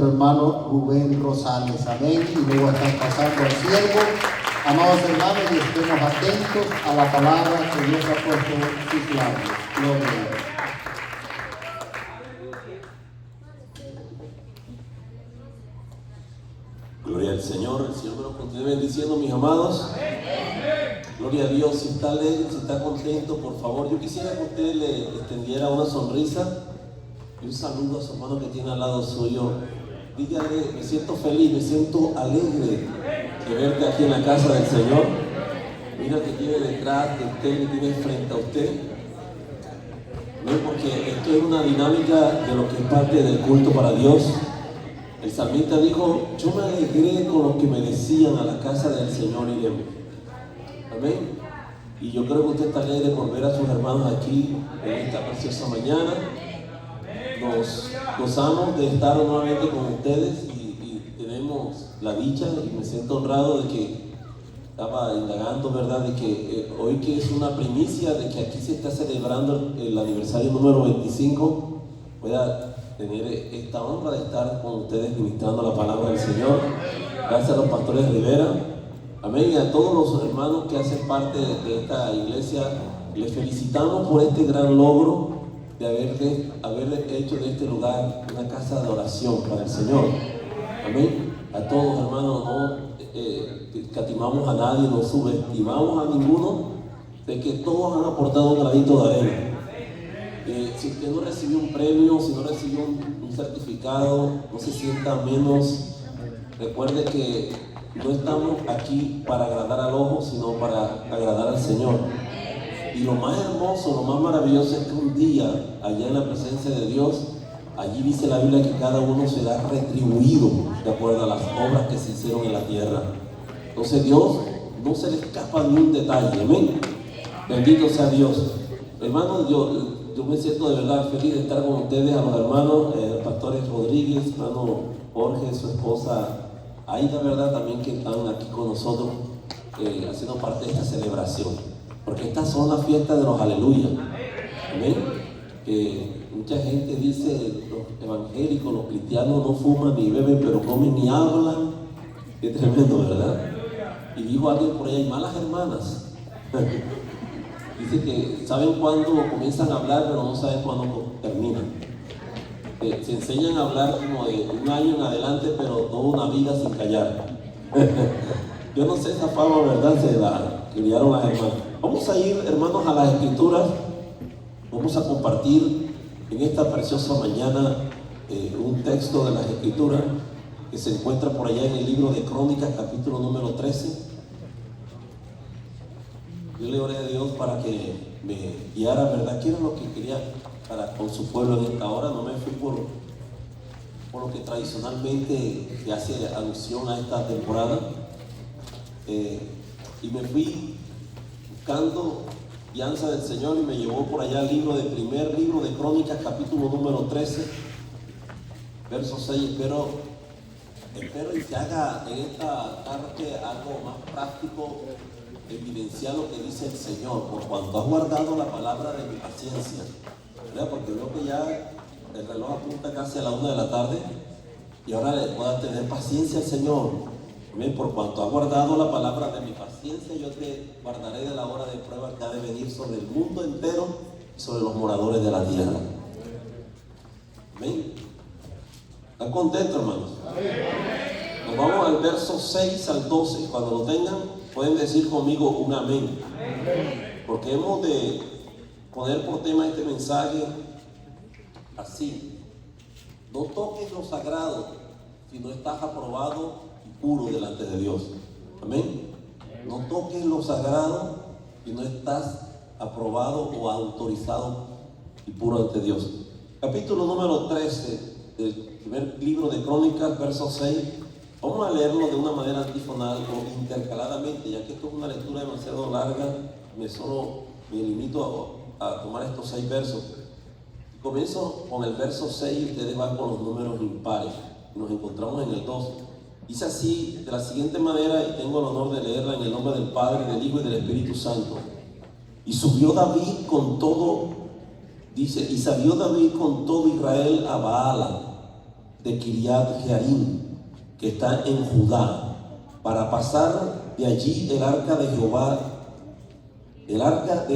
nuestro hermano Rubén Rosales. Amén. Y luego están pasando al siervo. Amados hermanos, y estemos atentos a la palabra que Dios ha puesto en sus labios. Gloria a Dios. Gloria al Señor. El Señor me lo continúe bendiciendo, mis amados. Gloria a Dios. Si está alegre, si está contento, por favor, yo quisiera que usted le extendiera una sonrisa y un saludo a su hermano que tiene al lado suyo. Dígale: me siento feliz, me siento alegre de verte aquí en la casa del Señor. Mira que tiene detrás de usted, que tiene frente a usted. No, porque esto es una dinámica de lo que es parte del culto para Dios. El salmista dijo: yo me alegré con lo que me decían, a la casa del Señor iremos. Amén. Y yo creo que usted está alegre por ver a sus hermanos aquí en esta preciosa mañana. Nos gozamos de estar nuevamente con ustedes y tenemos la dicha, y me siento honrado de que estaba indagando, ¿verdad? De que hoy, que es una primicia de que aquí se está celebrando el aniversario número 25, pueda tener esta honra de estar con ustedes ministrando la palabra del Señor. Gracias a los pastores Rivera, amén, y a todos los hermanos que hacen parte de esta iglesia. Les felicitamos por este gran logro de haber hecho de este lugar una casa de oración para el Señor. Amén. A todos, hermanos, no escatimamos a nadie, no subestimamos a ninguno, de que todos han aportado un granito de arena. Si usted no recibió un premio, si no recibió un certificado, no se sienta menos. Recuerde que no estamos aquí para agradar al ojo, sino para agradar al Señor. Y lo más hermoso, lo más maravilloso es que un día, allá en la presencia de Dios, allí dice la Biblia que cada uno será retribuido de acuerdo a las obras que se hicieron en la tierra. Entonces Dios no se le escapa ni un detalle. Amén. Bendito sea Dios. Hermanos, yo me siento de verdad feliz de estar con ustedes, a los hermanos pastores Rodríguez, hermano Jorge, su esposa Aida, ¿verdad? También, que están aquí con nosotros haciendo parte de esta celebración. Porque estas son las fiestas de los aleluya. Amén. Mucha gente dice: los evangélicos, los cristianos no fuman ni beben, pero comen ni hablan. Qué tremendo, ¿verdad? Y dijo alguien por ahí: hay malas hermanas. Dice que saben cuándo comienzan a hablar, pero no saben cuándo terminan. Se enseñan a hablar como de un año en adelante, pero toda una vida sin callar. Yo no sé, esa fama, ¿verdad?, se la criaron las hermanas. Vamos a ir, hermanos, a las Escrituras. Vamos a compartir en esta preciosa mañana un texto de las Escrituras que se encuentra por allá en el libro de Crónicas, capítulo número 13. Yo le oré a Dios para que me guiara, ¿verdad? ¿Qué era lo que quería para con su pueblo en esta hora? No me fui por lo que tradicionalmente se hace alusión a esta temporada. Y me fui buscando guianza del Señor, y me llevó por allá al primer libro de Crónicas, capítulo número 13, verso 6. Espero y se haga en esta tarde algo más práctico, evidenciar lo que dice el Señor: por cuanto has guardado la palabra de mi paciencia, ¿verdad? Porque veo que ya el reloj apunta casi a la 1 de la tarde, y ahora le pueda tener paciencia al Señor. Amén. Por cuanto has guardado la palabra de mi paciencia, yo te guardaré de la hora de prueba que ha de venir sobre el mundo entero y sobre los moradores de la tierra. Amén. ¿Están contentos, hermanos? Nos vamos al verso 6 al 12. Cuando lo tengan, pueden decir conmigo un amén. Porque hemos de poner por tema este mensaje así: no toques lo sagrado si no estás aprobado y puro delante de Dios. Amén. No toques lo sagrado si no estás aprobado o autorizado y puro ante Dios. Capítulo número 13 del primer libro de Crónicas, verso 6. Vamos a leerlo de una manera antifonal o intercaladamente, ya que esto es una lectura demasiado larga. Me limito a tomar estos 6 versos. Comienzo con el verso 6 y ustedes van con los números impares. Nos encontramos en el 2. Dice así, de la siguiente manera, y tengo el honor de leerla en el nombre del Padre, del Hijo y del Espíritu Santo. Y subió David con todo, dice, y salió David con todo Israel a Baala de Kiriat Jearim, que está en Judá, para pasar de allí el arca de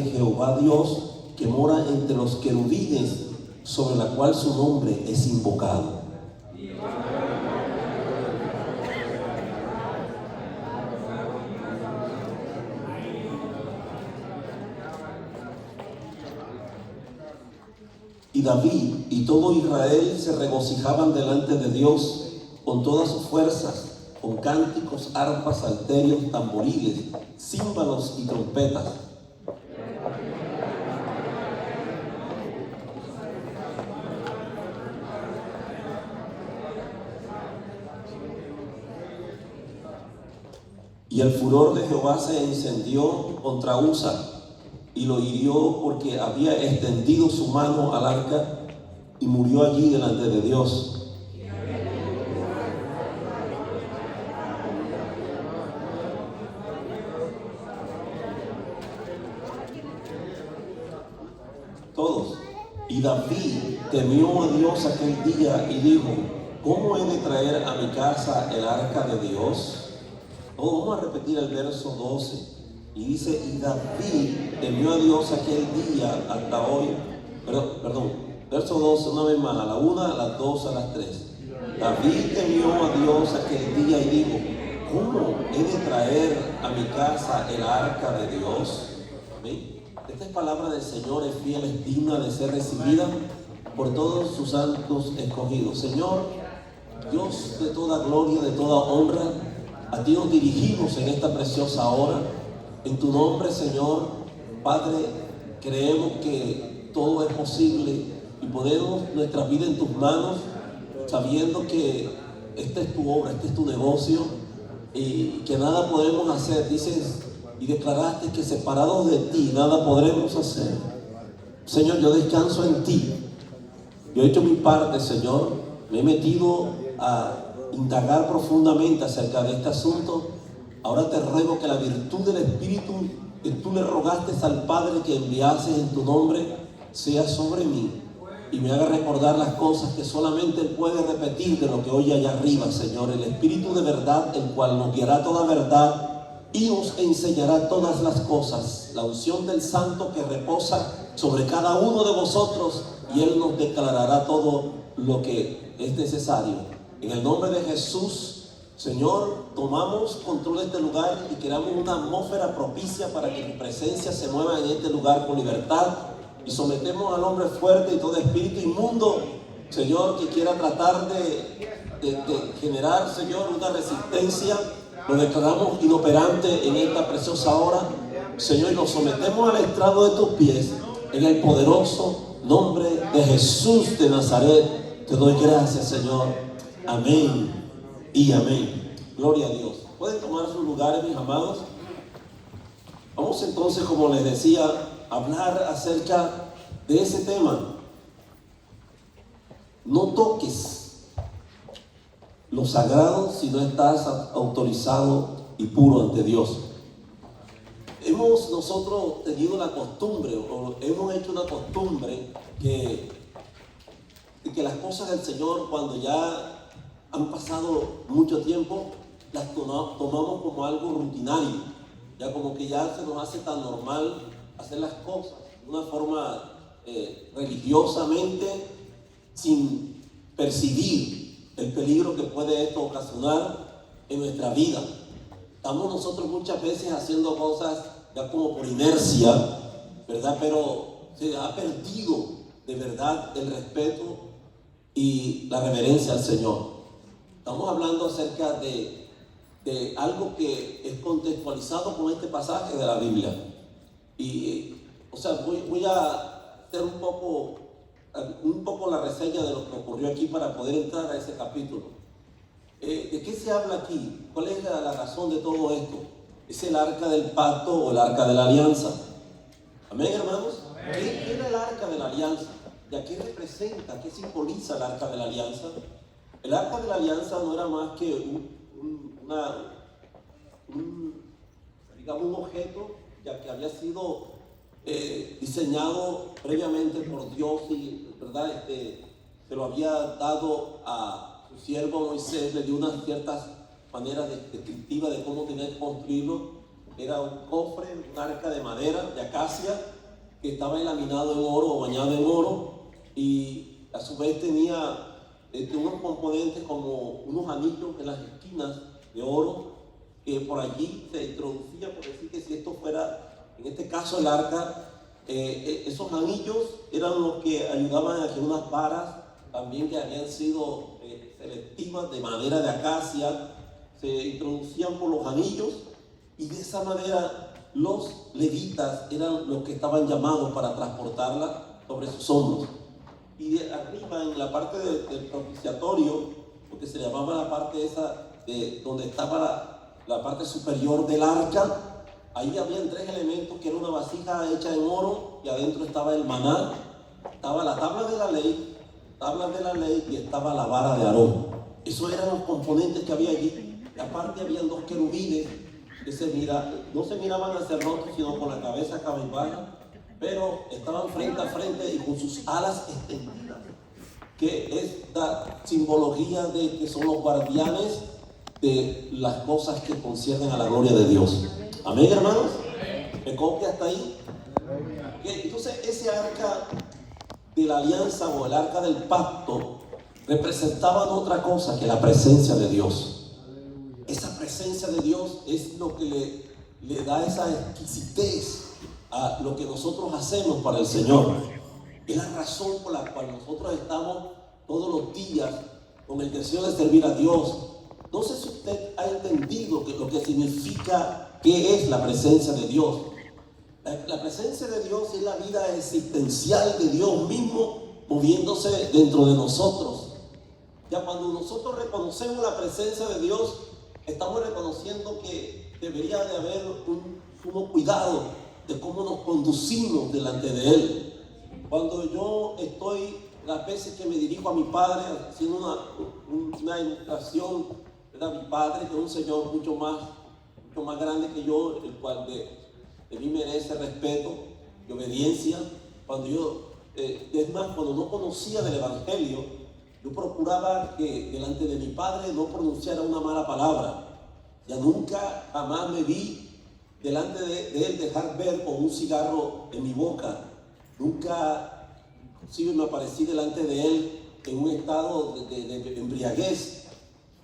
Jehová Dios, que mora entre los querubines, sobre la cual su nombre es invocado. Y David y todo Israel se regocijaban delante de Dios con todas sus fuerzas, con cánticos, arpas, salterios, tamboriles, címbalos y trompetas. Y el furor de Jehová se encendió contra Usa, y lo hirió porque había extendido su mano al arca, y murió allí delante de Dios. Todos. Y David temió a Dios aquel día y dijo: ¿cómo he de traer a mi casa el arca de Dios? Vamos a repetir el verso 12. Y dice: y David temió a Dios aquel día hasta hoy. Perdón, verso 12, una vez más, a la 1, a las 2, a las 3. David temió a Dios aquel día y dijo: ¿cómo he de traer a mi casa el arca de Dios? ¿Ven? Esta palabra del Señor es fiel, es digna de ser recibida por todos sus santos escogidos. Señor, Dios de toda gloria, de toda honra, a ti nos dirigimos en esta preciosa hora. En tu nombre, Señor, Padre, creemos que todo es posible y ponemos nuestra vida en tus manos, sabiendo que esta es tu obra, este es tu negocio y que nada podemos hacer. Dices y declaraste que separados de ti nada podremos hacer. Señor, yo descanso en ti. Yo he hecho mi parte, Señor. Me he metido a indagar profundamente acerca de este asunto. Ahora te ruego que la virtud del Espíritu que tú le rogaste al Padre que enviases en tu nombre sea sobre mí y me haga recordar las cosas que solamente Él puede repetir de lo que oye allá arriba, Señor. El Espíritu de verdad, el cual nos guiará toda verdad y os enseñará todas las cosas. La unción del Santo que reposa sobre cada uno de vosotros, y Él nos declarará todo lo que es necesario. En el nombre de Jesús, Señor, tomamos control de este lugar y creamos una atmósfera propicia para que tu presencia se mueva en este lugar con libertad, y sometemos al hombre fuerte y todo espíritu inmundo, Señor, que quiera tratar de generar, Señor, una resistencia. Lo declaramos inoperante en esta preciosa hora, Señor, y nos sometemos al estrado de tus pies en el poderoso nombre de Jesús de Nazaret. Te doy gracias, Señor. Amén y amén. Gloria a Dios. ¿Pueden tomar sus lugares, mis amados? Vamos entonces, como les decía, a hablar acerca de ese tema. No toques lo sagrado si no estás autorizado y puro ante Dios. Hemos nosotros tenido la costumbre, o hemos hecho una costumbre que las cosas del Señor, cuando ya han pasado mucho tiempo, las tomamos como algo rutinario. Ya como que ya se nos hace tan normal hacer las cosas de una forma religiosamente, sin percibir el peligro que puede esto ocasionar en nuestra vida. Estamos nosotros muchas veces haciendo cosas ya como por inercia, ¿verdad? Pero se ha perdido de verdad el respeto y la reverencia al Señor. Estamos hablando acerca de algo que es contextualizado con este pasaje de la Biblia. Y, voy a hacer un poco la reseña de lo que ocurrió aquí para poder entrar a ese capítulo. ¿De qué se habla aquí? ¿Cuál es la razón de todo esto? ¿Es el arca del pacto o el arca de la alianza? ¿Amén, hermanos? ¿Qué era el arca de la alianza? ¿Y a qué representa? ¿Qué simboliza el arca de la alianza? El arca de la alianza no era más que un objeto ya que había sido diseñado previamente por Dios y, ¿verdad? Se lo había dado a su siervo Moisés le dio unas ciertas maneras descriptivas de cómo tenía que construirlo. Era un cofre, un arca de madera, de acacia, que estaba laminado en oro o bañado en oro, y a su vez tenía unos componentes como unos anillos en las esquinas de oro, que por allí se introducía, por decir que si esto fuera, en este caso el arca, esos anillos eran los que ayudaban a que unas varas, también que habían sido selectivas de madera de acacia, se introducían por los anillos, y de esa manera los levitas eran los que estaban llamados para transportarla sobre sus hombros. Y de arriba, en la parte del propiciatorio, lo que se llamaba la parte esa, donde estaba la parte superior del arca, ahí habían 3 elementos, que era una vasija hecha en oro, y adentro estaba el maná, estaba la tablas de la ley, y estaba la vara de Aarón. Esos eran los componentes que había allí. Y aparte habían 2 querubines que no se miraban hacia el rostro, sino con la cabeza cabizbaja, pero estaban frente a frente y con sus alas extendidas, que es la simbología de que son los guardianes de las cosas que conciernen a la gloria de Dios. Amén, hermanos. ¿Me copia hasta ahí? Entonces ese arca de la alianza o el arca del pacto representaban otra cosa que la presencia de Dios. Esa presencia de Dios es lo que le da esa exquisitez a lo que nosotros hacemos para el Señor. Es la razón por la cual nosotros estamos todos los días con el deseo de servir a Dios. No sé si usted ha entendido lo que significa, qué es la presencia de Dios. La presencia de Dios es la vida existencial de Dios mismo moviéndose dentro de nosotros. Ya cuando nosotros reconocemos la presencia de Dios, estamos reconociendo que debería de haber un sumo cuidado de cómo nos conducimos delante de Él. Cuando yo estoy, las veces que me dirijo a mi padre, haciendo una ilustración, era mi padre, que es un señor mucho más grande que yo, el cual de mí merece respeto y obediencia. Cuando cuando no conocía del Evangelio, yo procuraba que delante de mi padre no pronunciara una mala palabra. Ya nunca, jamás me vi delante de él dejar ver con un cigarro en mi boca. Nunca, inclusive, me aparecí delante de él en un estado de embriaguez.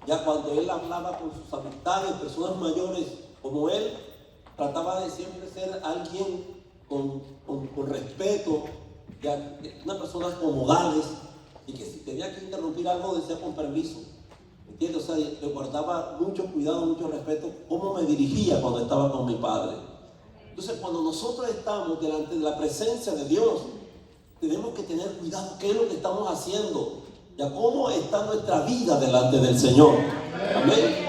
Ya cuando él hablaba con sus amistades, personas mayores como él, trataba de siempre ser alguien con respeto, ya, una persona con modales, y que si tenía que interrumpir algo decía con permiso, ¿entiendes? O sea, le guardaba mucho cuidado, mucho respeto cómo me dirigía cuando estaba con mi padre. Entonces, cuando nosotros estamos delante de la presencia de Dios, tenemos que tener cuidado qué es lo que estamos haciendo, ya cómo está nuestra vida delante del Señor. Amén.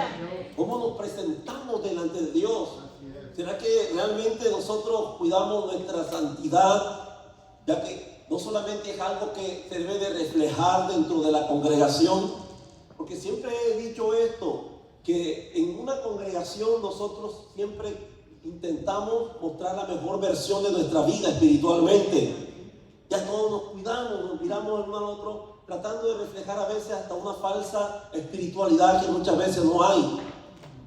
¿Cómo nos presentamos delante de Dios? ¿Será que realmente nosotros cuidamos nuestra santidad? Ya que no solamente es algo que se debe de reflejar dentro de la congregación, porque siempre he dicho esto, que en una congregación nosotros siempre intentamos mostrar la mejor versión de nuestra vida espiritualmente. Ya todos nos cuidamos, nos miramos el uno al otro, tratando de reflejar a veces hasta una falsa espiritualidad que muchas veces no hay.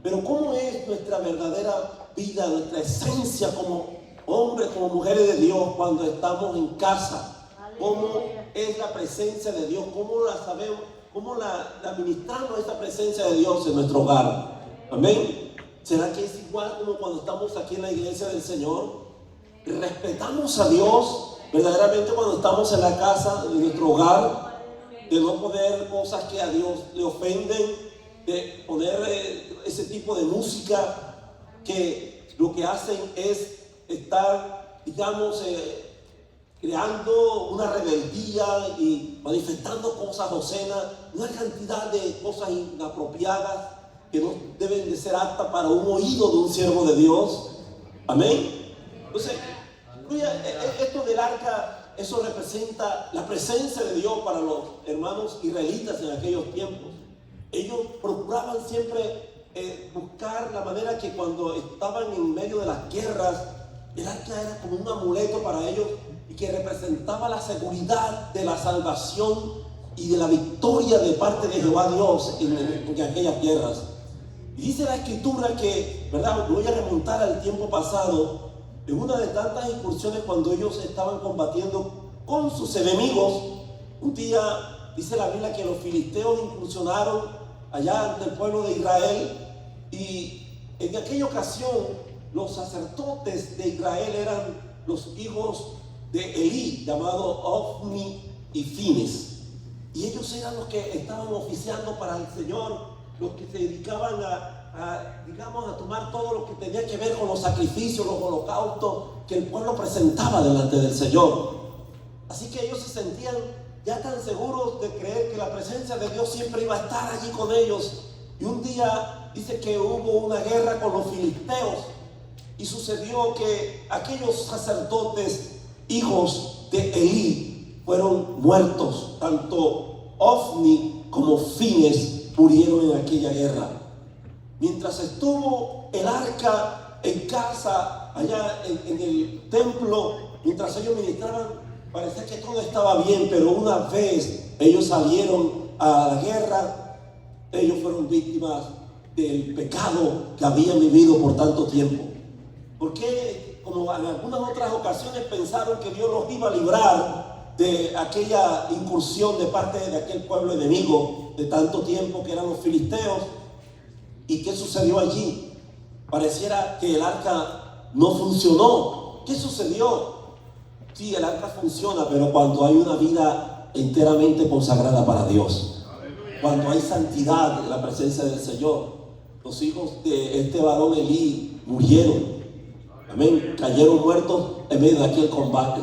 Pero ¿cómo es nuestra verdadera vida, nuestra esencia como hombres, como mujeres de Dios cuando estamos en casa? ¿Cómo es la presencia de Dios? ¿Cómo la sabemos? ¿Cómo la administramos esa presencia de Dios en nuestro hogar? Amén. ¿Será que es igual como cuando estamos aquí en la iglesia del Señor? ¿Respetamos a Dios verdaderamente cuando estamos en la casa de nuestro hogar? De no poner cosas que a Dios le ofenden, de poner ese tipo de música que lo que hacen es estar, digamos, creando una rebeldía y manifestando cosas obscenas, una cantidad de cosas inapropiadas que no deben de ser aptas para un oído de un siervo de Dios. Amén. Entonces, esto del arca, eso representa la presencia de Dios para los hermanos israelitas en aquellos tiempos. Ellos procuraban siempre buscar la manera que cuando estaban en medio de las guerras, el arca era como un amuleto para ellos y que representaba la seguridad de la salvación y de la victoria de parte de Jehová Dios en aquellas guerras. Y dice la escritura que, ¿verdad? Voy a remontar al tiempo pasado, en una de tantas incursiones cuando ellos estaban combatiendo con sus enemigos. Un día dice la Biblia que los filisteos incursionaron allá ante el pueblo de Israel, y en aquella ocasión los sacerdotes de Israel eran los hijos de Elí, llamados Ofni y Fines, y ellos eran los que estaban oficiando para el Señor, los que se dedicaban a tomar todo lo que tenía que ver con los sacrificios, los holocaustos que el pueblo presentaba delante del Señor. Así que ellos se sentían ya tan seguros de creer que la presencia de Dios siempre iba a estar allí con ellos. Y un día dice que hubo una guerra con los filisteos, y sucedió que aquellos sacerdotes, hijos de Elí, fueron muertos. Tanto Ofni como Fines murieron en aquella guerra. Mientras estuvo el arca en casa, allá en el templo, mientras ellos ministraban, parecía que todo estaba bien, pero una vez ellos salieron a la guerra, ellos fueron víctimas del pecado que habían vivido por tanto tiempo. Porque, como en algunas otras ocasiones, pensaron que Dios los iba a librar de aquella incursión de parte de aquel pueblo enemigo de tanto tiempo que eran los filisteos. ¿Y qué sucedió allí? Pareciera que el arca no funcionó. ¿Qué sucedió? Sí, el arca funciona, pero cuando hay una vida enteramente consagrada para Dios, cuando hay santidad en la presencia del Señor. Los hijos de este varón Elí murieron, amén, cayeron muertos en medio de aquel combate.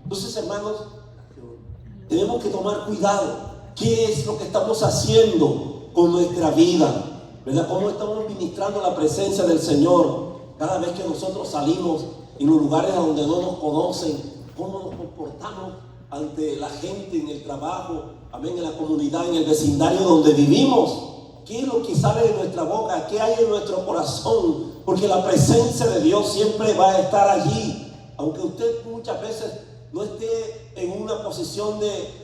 Entonces, hermanos, tenemos que tomar cuidado. ¿Qué es lo que estamos haciendo con nuestra vida? ¿Verdad? ¿Cómo estamos ministrando la presencia del Señor cada vez que nosotros salimos en los lugares donde no nos conocen? ¿Cómo nos comportamos ante la gente en el trabajo, amén, en la comunidad, en el vecindario donde vivimos? ¿Qué es lo que sale de nuestra boca? ¿Qué hay en nuestro corazón? Porque la presencia de Dios siempre va a estar allí, aunque usted muchas veces no esté en una posición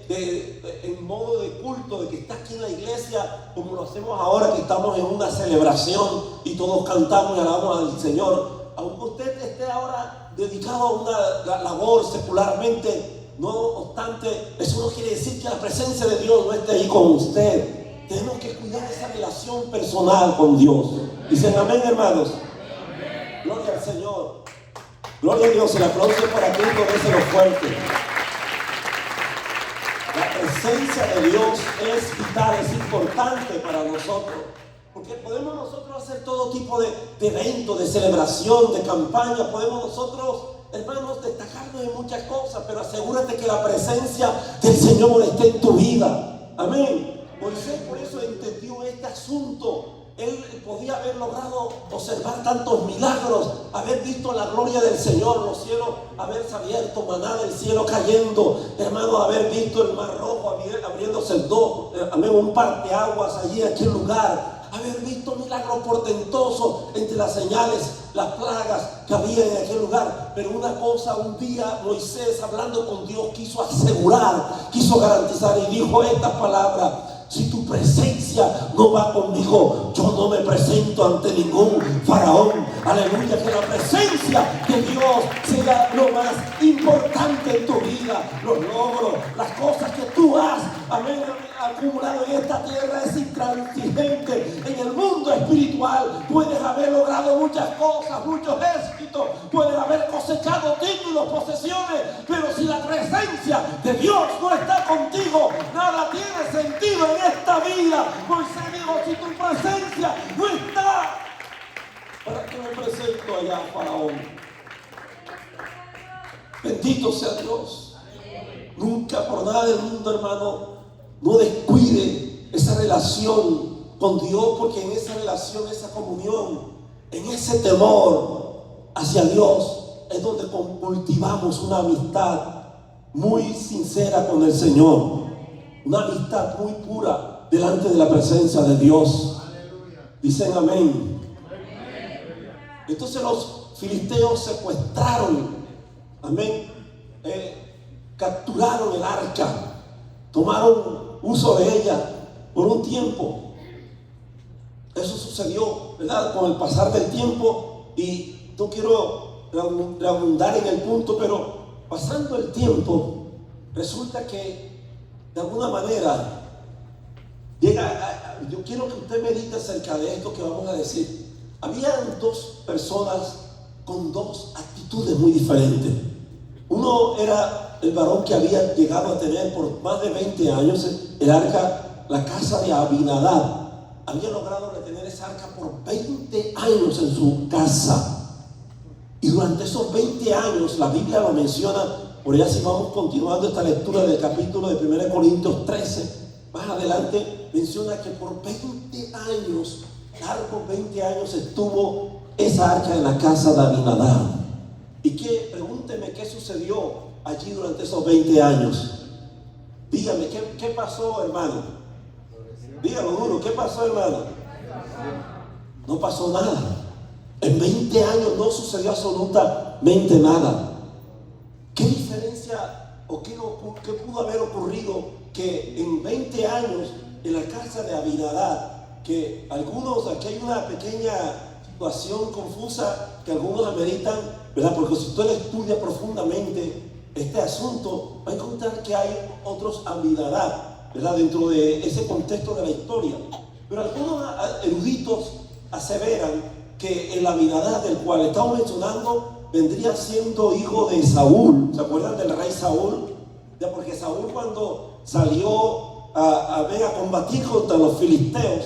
en modo de culto, de que está aquí en la iglesia, como lo hacemos ahora que estamos en una celebración y todos cantamos y alabamos al Señor. Aunque usted esté ahora dedicado a una labor secularmente, no obstante, eso no quiere decir que la presencia de Dios no esté ahí con usted. Tenemos que cuidar esa relación personal con Dios. Dicen amén, hermanos. Gloria al Señor. Gloria a Dios. El aplauso para Cristo, déselo fuerte. La presencia de Dios es vital, es importante para nosotros. Porque podemos nosotros hacer todo tipo de eventos, de celebración, de campaña. Podemos nosotros, hermanos, destacarnos en muchas cosas, pero asegúrate que la presencia del Señor esté en tu vida. Amén. Moisés por eso entendió este asunto. Él podía haber logrado observar tantos milagros, haber visto la gloria del Señor, los cielos haberse abierto, maná del cielo cayendo, hermano, haber visto el mar rojo abriéndose el dos, amén, un parteaguas allí en aquel lugar, haber visto milagros portentosos entre las señales, las plagas que había en aquel lugar. Pero una cosa, un día Moisés, hablando con Dios, quiso asegurar, quiso garantizar y dijo estas palabras: si tu presencia no va conmigo, yo no me presento ante ningún faraón. Aleluya, que la presencia de Dios sea lo más importante en tu vida. Los logros, las cosas que tú has, amén, acumulado en esta tierra es intransigente. En el mundo espiritual puedes haber logrado muchas cosas, muchos éxitos, puedes haber cosechado títulos, posesiones, pero si la presencia de Dios no está contigo, nada tiene sentido en esta vida. Moisés dijo: si tu presencia no está, ¿para qué me presento allá, faraón? Bendito sea Dios. Nunca por nada del mundo, hermano, no descuide esa relación con Dios, porque en esa relación, esa comunión, en ese temor hacia Dios es donde cultivamos una amistad muy sincera con el Señor, una amistad muy pura delante de la presencia de Dios. Dicen amén. Entonces los filisteos secuestraron, amén, capturaron el arca, tomaron uso de ella por un tiempo. Eso sucedió, ¿verdad?, con el pasar del tiempo, y no quiero redundar en el punto, pero pasando el tiempo, resulta que de alguna manera yo quiero que usted medite acerca de esto que vamos a decir. Habían dos personas con dos actitudes muy diferentes. Uno era el varón que había llegado a tener por más de 20 años el arca, la casa de Abinadab. Había logrado retener esa arca por 20 años en su casa. Y durante esos 20 años, la Biblia lo menciona, por allá si vamos continuando esta lectura del capítulo de 1 Corintios 13, más adelante menciona que por 20 años, largos 20 años, estuvo esa arca en la casa de Abinadab. Y pregúnteme qué sucedió allí durante esos 20 años. Dígame, ¿qué pasó, hermano? Dígalo duro, ¿qué pasó, hermano? No pasó nada. En 20 años no sucedió absolutamente nada. ¿Qué diferencia o qué pudo haber ocurrido que en 20 años en la casa de Abinadab, que aquí hay una pequeña situación confusa que algunos ameritan, ¿verdad? Porque si usted estudia profundamente este asunto, va a encontrar que hay otros Abinadab, ¿verdad?, dentro de ese contexto de la historia. Pero algunos eruditos aseveran que el Abinadab del cual estamos mencionando vendría siendo hijo de Saúl. ¿Se acuerdan del rey Saúl? Ya, porque Saúl, cuando salió a combatir contra los filisteos,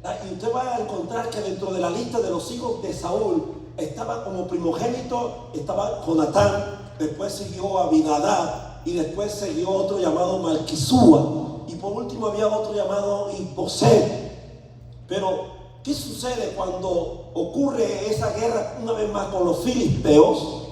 y usted va a encontrar que dentro de la lista de los hijos de Saúl estaba como primogénito, estaba Jonatán, después siguió Abinadab, y después siguió otro llamado Malquisúa, y por último había otro llamado Isboset. Pero ¿qué sucede cuando ocurre esa guerra una vez más con los filisteos?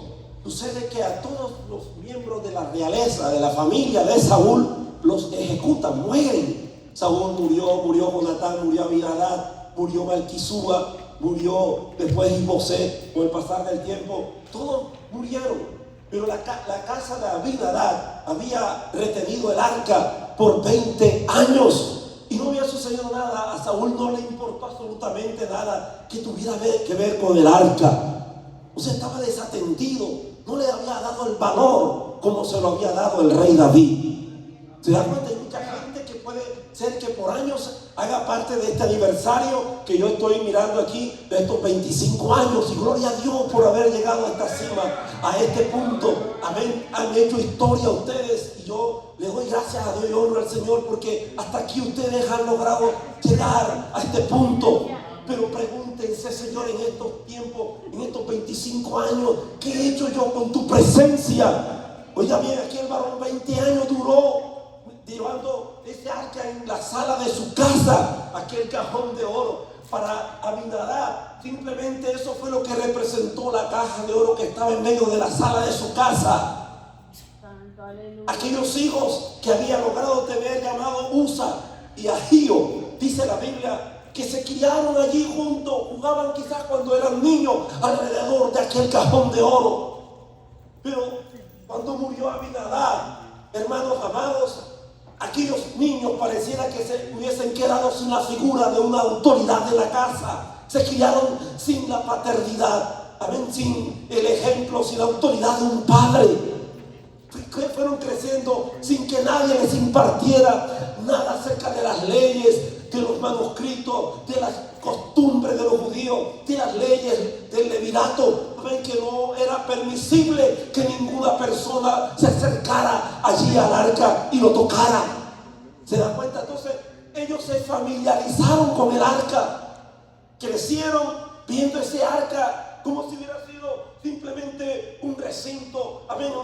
Sucede que a todos los miembros de la realeza, de la familia de Saúl, los ejecutan, mueren. Saúl murió Jonatán, murió Abinadab, murió Malquisúa, murió después Isboset. Con el pasar del tiempo, todos murieron. Pero la casa de Abinadab había retenido el arca por 20 años. Y no había sucedido nada. A Saúl no le importó absolutamente nada que tuviera que ver con el arca. O sea, estaba desatendido. No le había dado el valor como se lo había dado el rey David. ¿Se dan cuenta? Hay mucha gente que puede ser que por años haga parte de este aniversario que yo estoy mirando aquí, de estos 25 años. Y gloria a Dios por haber llegado a esta cima, a este punto. Amén. Han hecho historia ustedes. Y yo le doy gracias a Dios y honro al Señor, porque hasta aquí ustedes han logrado llegar a este punto. Pero pregúntense, Señor, en estos tiempos, en estos 25 años, ¿qué he hecho yo con tu presencia? Oiga bien, aquí el varón 20 años duró llevando ese arca en la sala de su casa, aquel cajón de oro. Para Abinadab, simplemente eso fue lo que representó la caja de oro que estaba en medio de la sala de su casa. Aquellos hijos que había logrado tener, llamado Usa y Ahío, dice la Biblia, que se criaron allí juntos, jugaban quizás cuando eran niños alrededor de aquel cajón de oro. Pero cuando murió Abinadab, hermanos amados, aquellos niños pareciera que se hubiesen quedado sin la figura de una autoridad de la casa. Se criaron sin la paternidad, amén, sin el ejemplo, sin la autoridad de un padre. Fueron creciendo sin que nadie les impartiera nada acerca de las leyes, de los manuscritos, de las costumbres de los judíos, de las leyes del levirato. Ven que no era permisible que ninguna persona se acercara allí al arca y lo tocara. ¿Se dan cuenta? Entonces ellos se familiarizaron con el arca, crecieron viendo ese arca como si hubiera sido simplemente un recinto,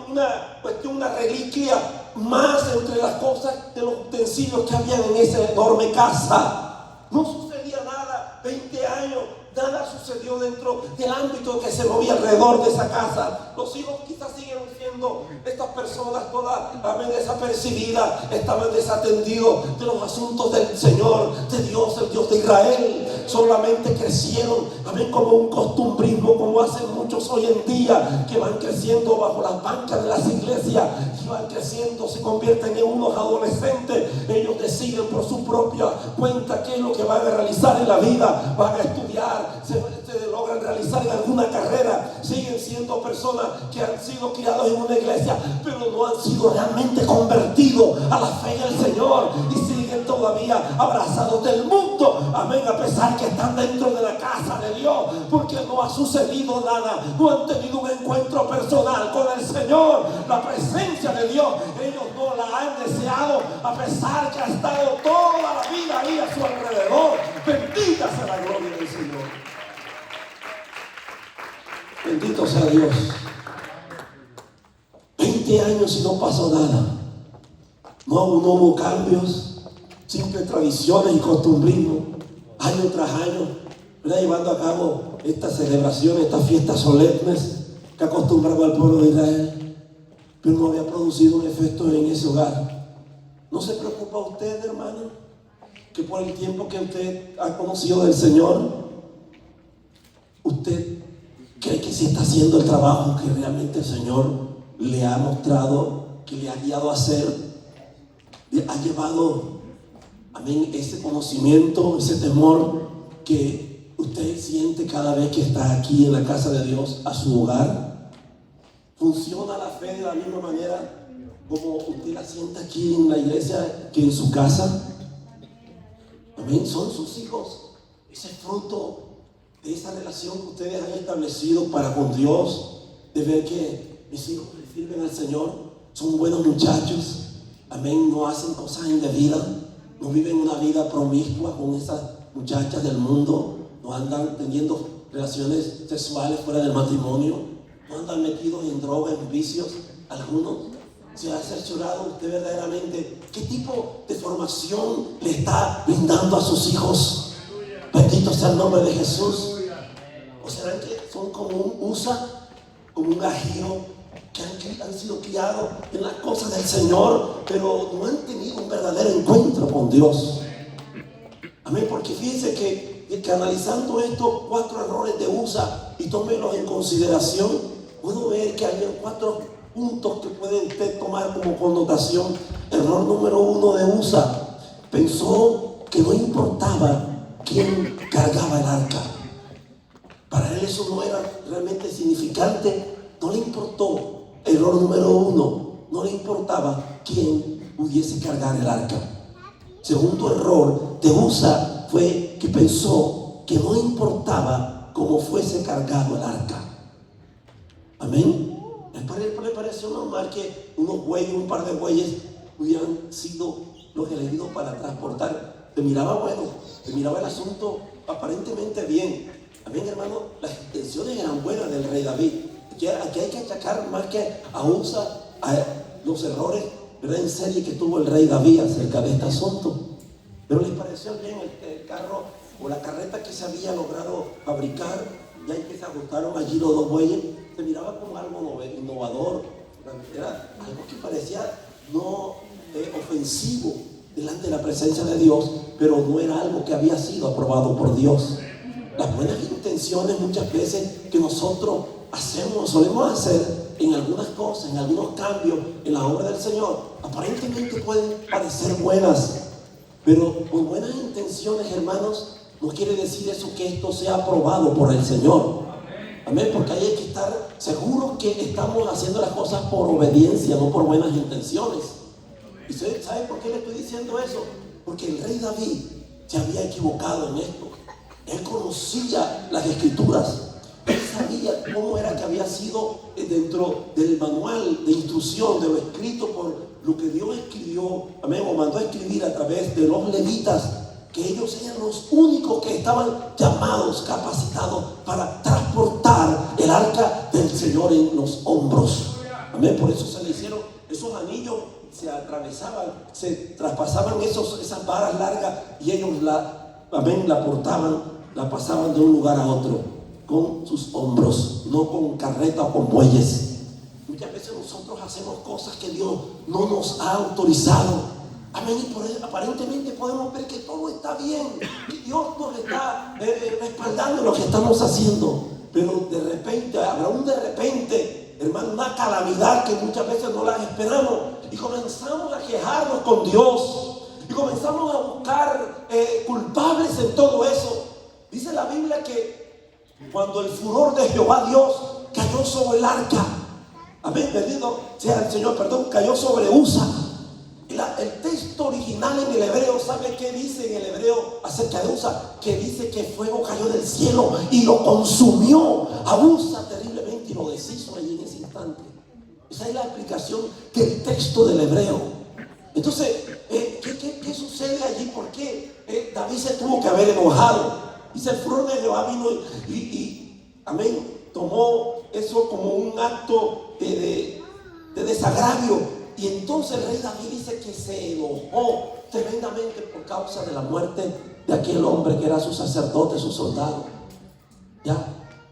una cuestión, una reliquia más entre las cosas de los utensilios que habían en esa enorme casa. No sucedía nada, 20 años, nada sucedió dentro del ámbito que se movía alrededor de esa casa. Los hijos quizás siguieron siendo estas personas todas desapercibidas, estaban desatendidos de los asuntos del Señor, de Dios, el Dios de Israel. solamente crecieron, amén, como un costumbrismo, como hacen muchos hoy en día, que van creciendo bajo las bancas de las iglesias, y van creciendo, se convierten en unos adolescentes. Ellos deciden por su propia cuenta qué es lo que van a realizar en la vida, van a estudiar, se logran realizar en alguna carrera, siguen siendo personas que han sido criados en una iglesia, pero no han sido realmente convertidos a la fe en el Señor, y siguen todavía abrazados del mundo, amén, a pesar que están dentro de la casa de Dios, porque no ha sucedido nada, no han tenido un encuentro personal con el Señor. La presencia de Dios ellos no la han deseado, a pesar que ha estado toda la vida ahí a su alrededor. Bendita sea la gloria del Señor. Bendito sea Dios. 20 años y no pasó nada. No hubo cambios, simples tradiciones y costumbrismo, año tras año, ¿verdad? Llevando a cabo estas celebraciones, estas fiestas solemnes que acostumbraba al pueblo de Israel, pero no había producido un efecto en ese hogar. ¿No se preocupa usted, hermano, que por el tiempo que usted ha conocido del Señor, usted cree que sí está haciendo el trabajo que realmente el Señor le ha mostrado, que le ha guiado a hacer? Ha llevado, amén, ese conocimiento, ese temor que usted siente cada vez que está aquí en la casa de Dios, a su hogar. ¿Funciona la fe de la misma manera como usted la siente aquí en la iglesia que en su casa? Amén. Son sus hijos, ese fruto de esa relación que ustedes han establecido para con Dios, de ver que mis hijos le sirven al Señor, son buenos muchachos, amén, no hacen cosas indebidas, no viven una vida promiscua con esas muchachas del mundo, no andan teniendo relaciones sexuales fuera del matrimonio, no andan metidos en drogas, en vicios. Algunos se ha cerciorado usted verdaderamente qué tipo de formación le está brindando a sus hijos. Bendito sea el nombre de Jesús. ¿O serán que son como un USA, como un gajiro, que han sido criados en las cosas del Señor, pero no han tenido un verdadero encuentro con Dios? Amén. Porque fíjense que analizando estos 4 errores de USA y tómenlos en consideración, puedo ver que hay 4 puntos que pueden usted tomar como connotación. Error número 1 de USA: pensó que no importaba quién cargaba el arca. Para él eso no era realmente significante, no le importó. Error número 1, no le importaba quién pudiese cargar el arca. Segundo error de USA fue que pensó que no importaba cómo fuese cargado el arca. Amén. ¿Le pareció normal que unos bueyes, un par de bueyes, hubieran sido los elegidos para transportar? Se miraba el asunto aparentemente bien. Amén, hermano, las intenciones eran buenas del rey David. Aquí hay que achacar más que a USA a los errores, ¿verdad?, en serie que tuvo el rey David acerca de este asunto. Pero les pareció bien el carro o la carreta que se había logrado fabricar, ya que se ajustaron allí los 2 bueyes. Se miraba como algo innovador, era algo que parecía no ofensivo delante de la presencia de Dios, pero no era algo que había sido aprobado por Dios. Las buenas intenciones muchas veces que nosotros solemos hacer en algunas cosas, en algunos cambios en la obra del Señor, aparentemente pueden parecer buenas, pero con buenas intenciones, hermanos, no quiere decir eso que esto sea aprobado por el Señor. Amén, porque ahí hay que estar seguros que estamos haciendo las cosas por obediencia, no por buenas intenciones. ¿Y sabe por qué le estoy diciendo eso? Porque el rey David se había equivocado en esto. Él conocía las escrituras, él sabía cómo era que había sido dentro del manual de instrucción, de lo escrito por lo que Dios escribió, amén, o mandó a escribir a través de los levitas, que ellos eran los únicos que estaban llamados, capacitados para transportar el arca del Señor en los hombros. Amén, por eso se le hicieron esos anillos, se atravesaban, se traspasaban esas varas largas, y ellos la portaban, la pasaban de un lugar a otro con sus hombros, no con carreta o con bueyes. Muchas veces nosotros hacemos cosas que Dios no nos ha autorizado. Amén, y por eso aparentemente podemos ver que todo está bien, y Dios nos está respaldando lo que estamos haciendo. Pero de repente, habrá un de repente, hermano, una calamidad que muchas veces no la esperamos. Y comenzamos a quejarnos con Dios. Y comenzamos a buscar culpables en todo eso. Dice la Biblia que cuando el furor de Jehová Dios cayó sobre el arca, amén, bendito sea el Señor, perdón, cayó sobre Usa. El texto original en el hebreo, ¿sabe qué dice en el hebreo acerca de Usa? Que dice que fuego cayó del cielo y lo consumió a Usa terriblemente y lo deshizo allí en ese instante. Esa es la explicación del texto del hebreo. Entonces, ¿qué sucede allí? ¿Por qué David se tuvo que haber enojado? Dice, el furor de Jehová vino y amén, tomó eso como un acto de desagravio. Y entonces el rey David dice que se enojó tremendamente por causa de la muerte de aquel hombre que era su sacerdote, su soldado. Ya,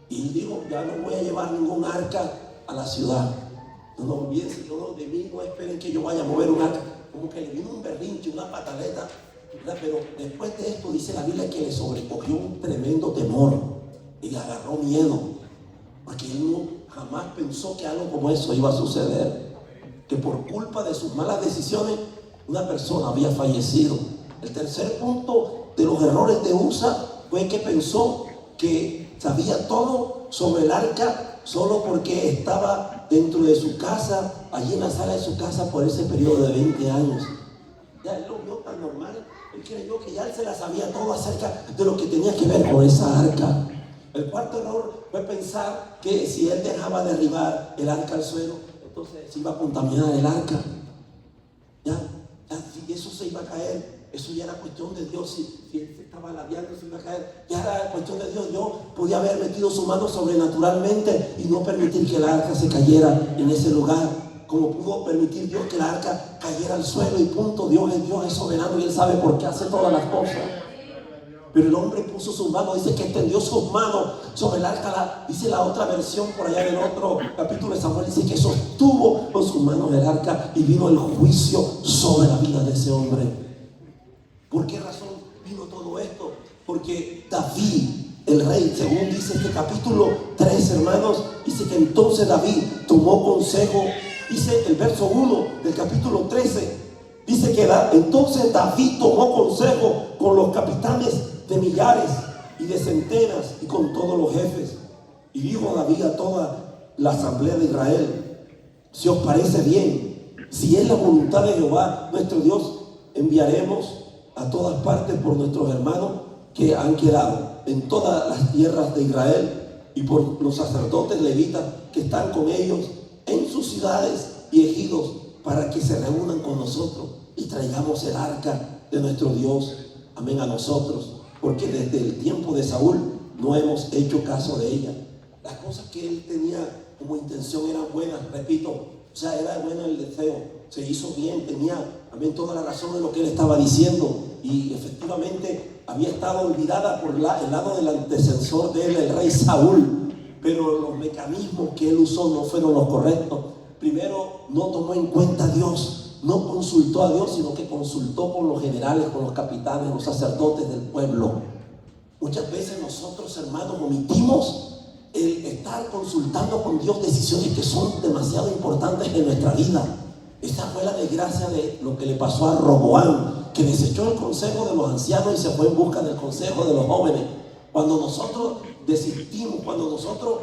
y dijo, ya no voy a llevar ningún arca a la ciudad. No, bien, Señor, de mí no esperen que yo vaya a mover un arca. Como que le vino un berrinche, una pataleta, ¿verdad? Pero después de esto dice la Biblia que le sobrecogió un tremendo temor y le agarró miedo, porque él no jamás pensó que algo como eso iba a suceder. Que por culpa de sus malas decisiones una persona había fallecido. El tercer punto de los errores de Usa fue que pensó que sabía todo sobre el arca solo porque estaba dentro de su casa, allí en la sala de su casa por ese periodo de 20 años. Ya él lo vio tan normal, él creyó que ya él se la sabía todo acerca de lo que tenía que ver con esa arca. El cuarto error fue pensar que si él dejaba derribar el arca al suelo, entonces se iba a contaminar el arca. Ya, si eso se iba a caer, eso ya era cuestión de Dios. Si él se estaba ladeando, se iba a caer, ya era cuestión de Dios. Dios podía haber metido su mano sobrenaturalmente y no permitir que el arca se cayera en ese lugar, como pudo permitir Dios que el arca cayera al suelo y punto. Dios es soberano y Él sabe por qué hace todas las cosas. Pero el hombre puso sus manos, dice que extendió sus manos sobre el arca. Dice la otra versión por allá en el otro capítulo de Samuel, dice que sostuvo con sus manos el arca y vino el juicio sobre la vida de ese hombre. ¿Por qué razón vino todo esto? Porque David, el rey, según dice este capítulo 3, hermanos, dice que entonces David tomó consejo. Dice el verso 1 del capítulo 13, dice que entonces David tomó consejo con los capitanes de millares y de centenas y con todos los jefes. Y dijo David a toda la asamblea de Israel: si os parece bien, si es la voluntad de Jehová nuestro Dios, enviaremos a todas partes por nuestros hermanos que han quedado en todas las tierras de Israel y por los sacerdotes levitas que están con ellos en sus ciudades y ejidos, para que se reúnan con nosotros y traigamos el arca de nuestro Dios, amén, a nosotros, porque desde el tiempo de Saúl no hemos hecho caso de ella. Las cosas que él tenía como intención eran buenas, repito, o sea, era bueno el deseo, se hizo bien, tenía, amén, toda la razón en lo que él estaba diciendo, y efectivamente había estado olvidada por el lado del antecesor de él, el rey Saúl, pero los mecanismos que él usó no fueron los correctos. Primero, no tomó en cuenta a Dios, no consultó a Dios, sino que consultó con los generales, con los capitanes, los sacerdotes del pueblo. Muchas veces nosotros, hermanos, omitimos el estar consultando con Dios decisiones que son demasiado importantes en nuestra vida. Esta fue la desgracia de lo que le pasó a Roboam, que desechó el consejo de los ancianos y se fue en busca del consejo de los jóvenes. Cuando nosotros desistimos, cuando nosotros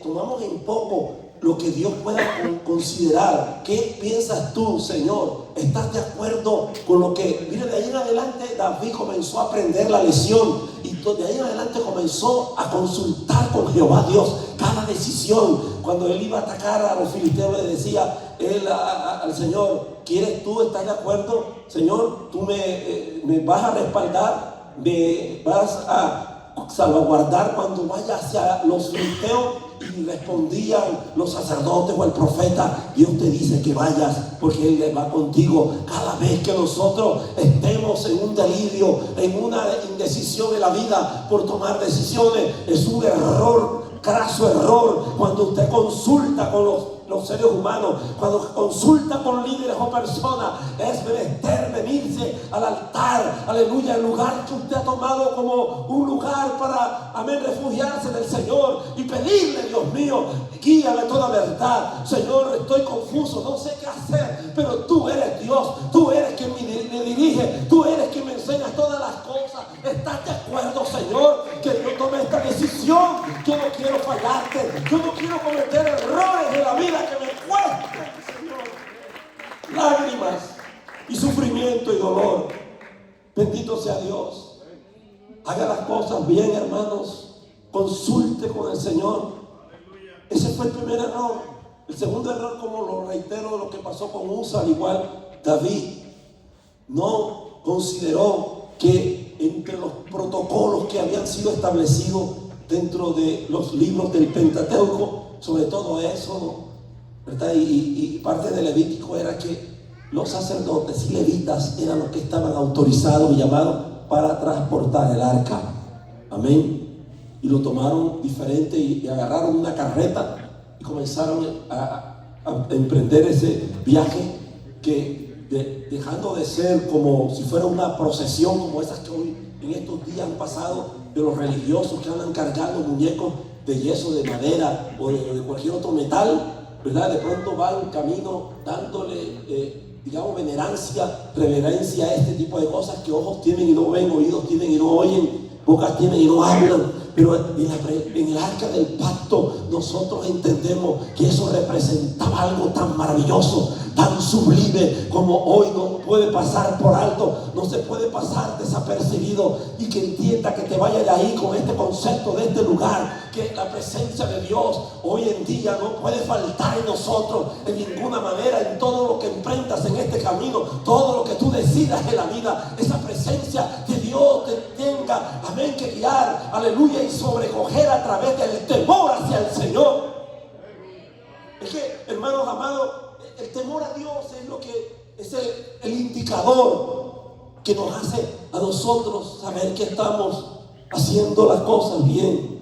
tomamos en poco lo que Dios pueda considerar. ¿Qué piensas tú, Señor? ¿Estás de acuerdo con lo que? Mire, de ahí en adelante David comenzó a aprender la lección y de ahí en adelante comenzó a consultar con Jehová Dios cada decisión. Cuando él iba a atacar a los filisteos, le decía él al Señor: ¿quieres tú? ¿Estás de acuerdo? Señor, tú me vas a respaldar, me vas a salvaguardar cuando vaya hacia los filisteos. Y respondían los sacerdotes o el profeta: Dios te dice que vayas porque Él va contigo. Cada vez que nosotros estemos en un delirio, en una indecisión en la vida por tomar decisiones, es un error, craso error, cuando usted consulta con los los seres humanos, cuando consultan con líderes o personas, es menester venirse al altar, aleluya, el lugar que usted ha tomado como un lugar para, amén, refugiarse en el Señor y pedirle: Dios mío, guíame toda verdad. Señor, estoy confuso, no sé qué hacer, pero tú eres Dios, tú eres quien me dirige, tú eres quien me enseña todas las cosas. ¿Estás de acuerdo, Señor, que yo tome esta decisión? Yo no quiero fallarte, yo no quiero cometer errores en la vida que me cuesten, Señor, lágrimas y sufrimiento y dolor. Bendito sea Dios. Haga las cosas bien, hermanos. Consulte con el Señor. Ese fue el primer error. El segundo error, como lo reitero, lo que pasó con Usa, al igual David no consideró que entre los protocolos que habían sido establecidos dentro de los libros del Pentateuco, sobre todo eso, ¿verdad? Y parte del Levítico era que los sacerdotes y levitas eran los que estaban autorizados y llamados para transportar el arca. Amén. Y lo tomaron diferente y agarraron una carreta y comenzaron a emprender ese viaje que dejando de ser como si fuera una procesión como esas que hoy en estos días han pasado de los religiosos que andan cargando muñecos de yeso, de madera o de cualquier otro metal, ¿verdad? De pronto van camino dándole digamos venerancia, reverencia a este tipo de cosas que ojos tienen y no ven, oídos tienen y no oyen, bocas tienen y no hablan. Pero en el arca del pacto nosotros entendemos que eso representaba algo tan maravilloso, tan sublime, como hoy no puede pasar por alto, no se puede pasar desapercibido. Y que entienda, que te vaya de ahí con este concepto de este lugar, que la presencia de Dios hoy en día no puede faltar en nosotros en ninguna manera, en todo lo que emprendas en este camino, todo lo que tú decidas en la vida. Esa presencia de Dios te tenga, amén, que guiar, aleluya, y sobrecoger a través del temor hacia el Señor. Es que, hermanos amados, el temor a Dios es lo que es el indicador que nos hace a nosotros saber que estamos haciendo las cosas bien.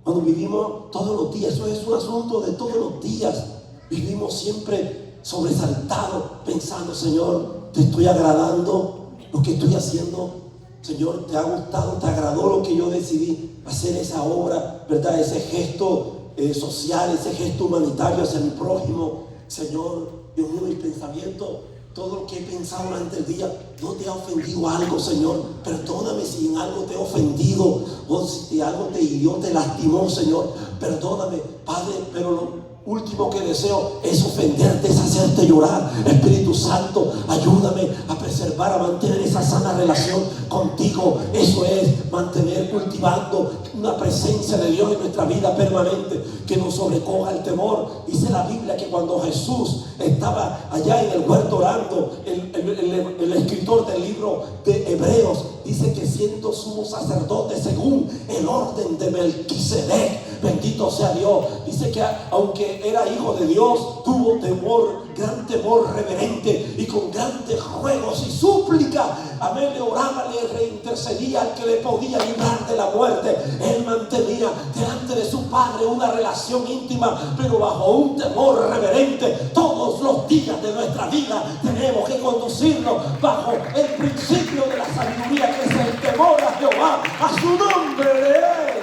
Cuando vivimos todos los días, eso es un asunto de todos los días, vivimos siempre sobresaltados, pensando: Señor, te estoy agradando lo que estoy haciendo. Señor, te ha gustado, te agradó lo que yo decidí hacer, esa obra, ¿verdad? Ese gesto social, ese gesto humanitario hacia mi prójimo. Señor, Dios mío, mi pensamiento, todo lo que he pensado durante el día, ¿no te ha ofendido algo, Señor? Perdóname si en algo te he ofendido, o si algo te hirió, te lastimó, Señor. Perdóname, Padre, pero lo último que deseo es ofenderte, es hacerte llorar. Espíritu Santo, ayúdame a preservar, a mantener esa sana relación contigo. Eso es mantener, cultivando una presencia de Dios en nuestra vida permanente, que nos sobrecoja el temor. Dice la Biblia que cuando Jesús estaba allá en el huerto orando, el escritor del libro de Hebreos dice que siendo sumo sacerdote según el orden de Melquisedec, bendito sea Dios, dice que aunque era hijo de Dios, tuvo temor, gran temor reverente, y con grandes ruegos y súplicas, amén, le oraba, le reintercedía al que le podía librar de la muerte. Él mantenía delante de su Padre una relación íntima, pero bajo un temor reverente. Todos los días de nuestra vida tenemos que conducirnos bajo el principio de la sabiduría, que es el temor a Jehová, a su nombre de Él.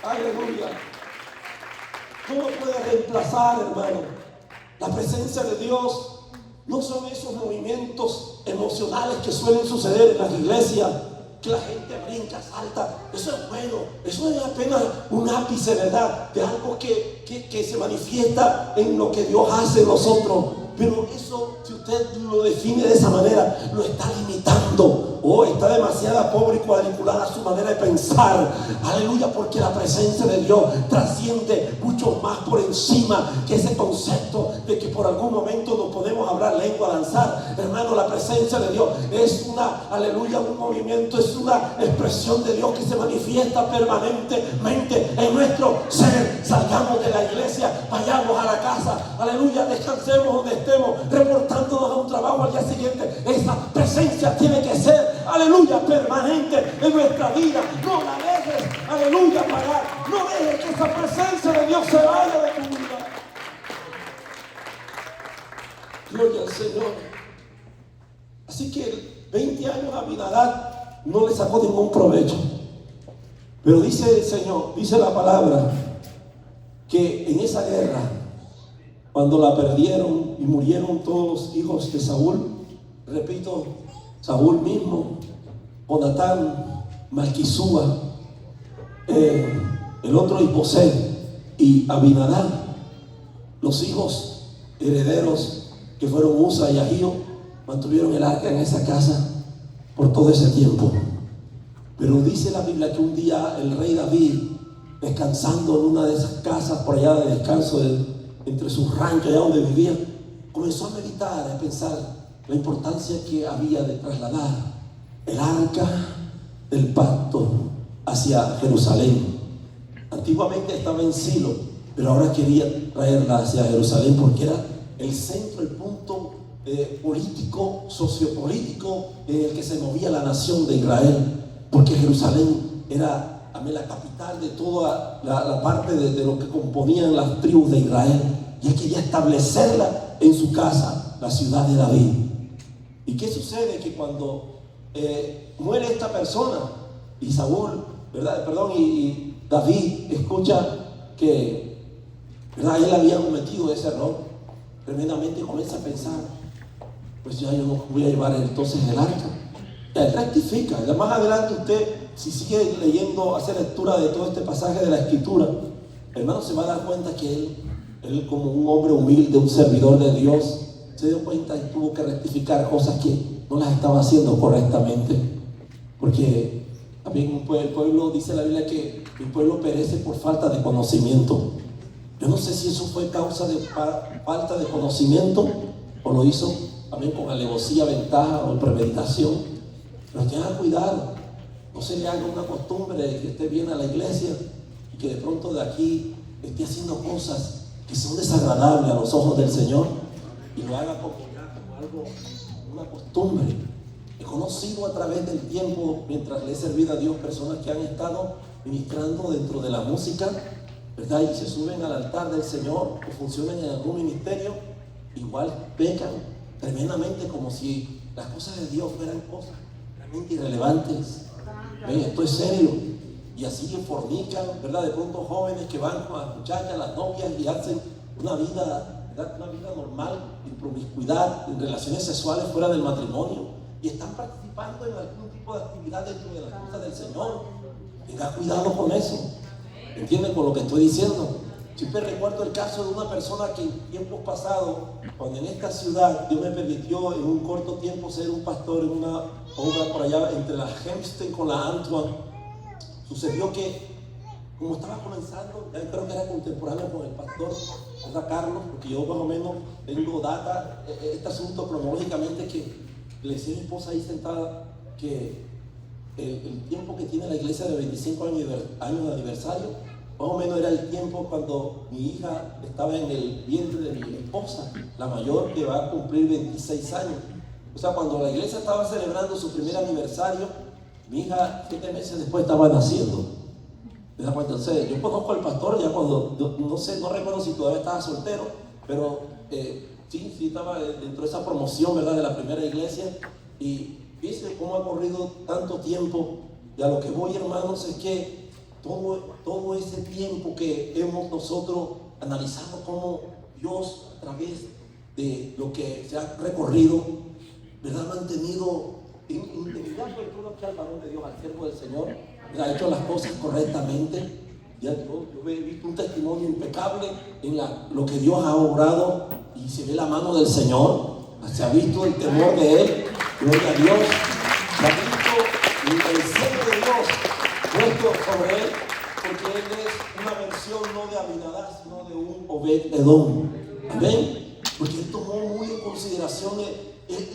Aleluya. ¿Cómo puede reemplazar, hermano? La presencia de Dios no son esos movimientos emocionales que suelen suceder en las iglesias, que la gente brinca, salta. Eso es bueno, eso es apenas un ápice, ¿verdad?, de algo que se manifiesta en lo que Dios hace en nosotros. Pero eso, si usted lo define de esa manera, lo está limitando, o está demasiado pobre y cuadriculada su manera de pensar. Aleluya, porque la presencia de Dios trasciende mucho más por encima que ese concepto de que por algún momento nos podemos hablar lengua, danzar. Hermano, la presencia de Dios es una, aleluya, un movimiento, es una expresión de Dios que se manifiesta permanentemente en nuestro ser. Salgamos de la iglesia, vayamos a la casa, aleluya, descansemos donde estemos, reportándonos a un trabajo al día siguiente. Esa presencia tiene que ser, aleluya, permanente en nuestra vida. No la dejes, aleluya, apagar. No dejes que esa presencia de Dios se vaya de tu vida. Gloria al Señor. Así que 20 años a Abinadab no le sacó ningún provecho. Pero dice el Señor, dice la palabra, que en esa guerra, cuando la perdieron y murieron todos los hijos de Saúl, repito, Saúl mismo, Jonatán, Malquisúa, el otro Isboset y Abinadab, los hijos herederos que fueron Usa y Ahío, mantuvieron el arca en esa casa por todo ese tiempo. Pero dice la Biblia que un día el rey David, descansando en una de esas casas por allá de descanso entre sus ranchos, allá donde vivía, comenzó a meditar, a pensar la importancia que había de trasladar el arca del pacto hacia Jerusalén. Antiguamente estaba en Silo, pero ahora quería traerla hacia Jerusalén porque era el centro, el punto político, sociopolítico en el que se movía la nación de Israel, porque Jerusalén era la capital de toda la parte de lo que componían las tribus de Israel, y él quería establecerla en su casa, la ciudad de David. ¿Y qué sucede? Que cuando muere esta persona y Saúl, ¿verdad? Y David escucha que, ¿verdad?, él había cometido ese error, tremendamente comienza a pensar, pues ya yo no voy a llevar entonces el arca. Él rectifica. Más adelante usted, si sigue leyendo, hace lectura de todo este pasaje de la Escritura, hermano, se va a dar cuenta que él como un hombre humilde, un servidor de Dios, se dio cuenta y tuvo que rectificar cosas que no las estaba haciendo correctamente. Porque también el pueblo, dice la Biblia, que el pueblo perece por falta de conocimiento. Yo no sé si eso fue causa de falta de conocimiento o lo hizo también con alevosía, ventaja o premeditación. Pero tenga cuidado, no se le haga una costumbre de que usted viene a la iglesia y que de pronto de aquí esté haciendo cosas que son desagradables a los ojos del Señor y lo haga como algo, una costumbre. He conocido a través del tiempo, mientras le he servido a Dios, personas que han estado ministrando dentro de la música, ¿verdad? Y se suben al altar del Señor o funcionan en algún ministerio, igual pecan tremendamente, como si las cosas de Dios fueran cosas realmente irrelevantes. ¿Ven? Esto es serio. Y así que fornican, ¿verdad? De pronto jóvenes que van con las muchachas, las novias, y hacen una vida, ¿verdad?, una vida normal, en promiscuidad, en relaciones sexuales fuera del matrimonio, y están participando en algún tipo de actividad dentro de la casa del Señor. Tenga cuidado con eso. ¿Entienden con lo que estoy diciendo? Siempre recuerdo el caso de una persona que en tiempos pasados, cuando en esta ciudad Dios me permitió en un corto tiempo ser un pastor en una obra por allá entre la Hempstead con la Antoine, sucedió que, como estaba comenzando, ya creo que era contemporáneo con el pastor, ¿verdad, Carlos? Porque yo más o menos tengo data, este asunto cronológicamente, que le decía a mi esposa ahí sentada que el tiempo que tiene la iglesia de 25 años de aniversario, más o menos era el tiempo cuando mi hija estaba en el vientre de mi esposa, la mayor, que va a cumplir 26 años. O sea, cuando la iglesia estaba celebrando su primer aniversario, mi hija 7 meses después estaba naciendo. Entonces, yo conozco al pastor ya cuando, no sé, no recuerdo si todavía estaba soltero, pero sí estaba dentro de esa promoción, ¿verdad?, de la primera iglesia. Y fíjense cómo ha corrido tanto tiempo. Y a lo que voy, hermanos, es que todo ese tiempo que hemos nosotros analizado cómo Dios, a través de lo que se ha recorrido, ¿verdad?, mantenido en integridad sobre todo al varón de Dios, al siervo del Señor, ha hecho las cosas correctamente. Yo he visto un testimonio impecable en lo que Dios ha obrado, y se ve la mano del Señor, se ha visto el temor de Él, gloria a Dios, se ha visto el sello de Dios puesto sobre Él, porque Él es una versión no de Abinadab, sino de un Obed-Edom. Amén. Porque Él tomó muy en consideración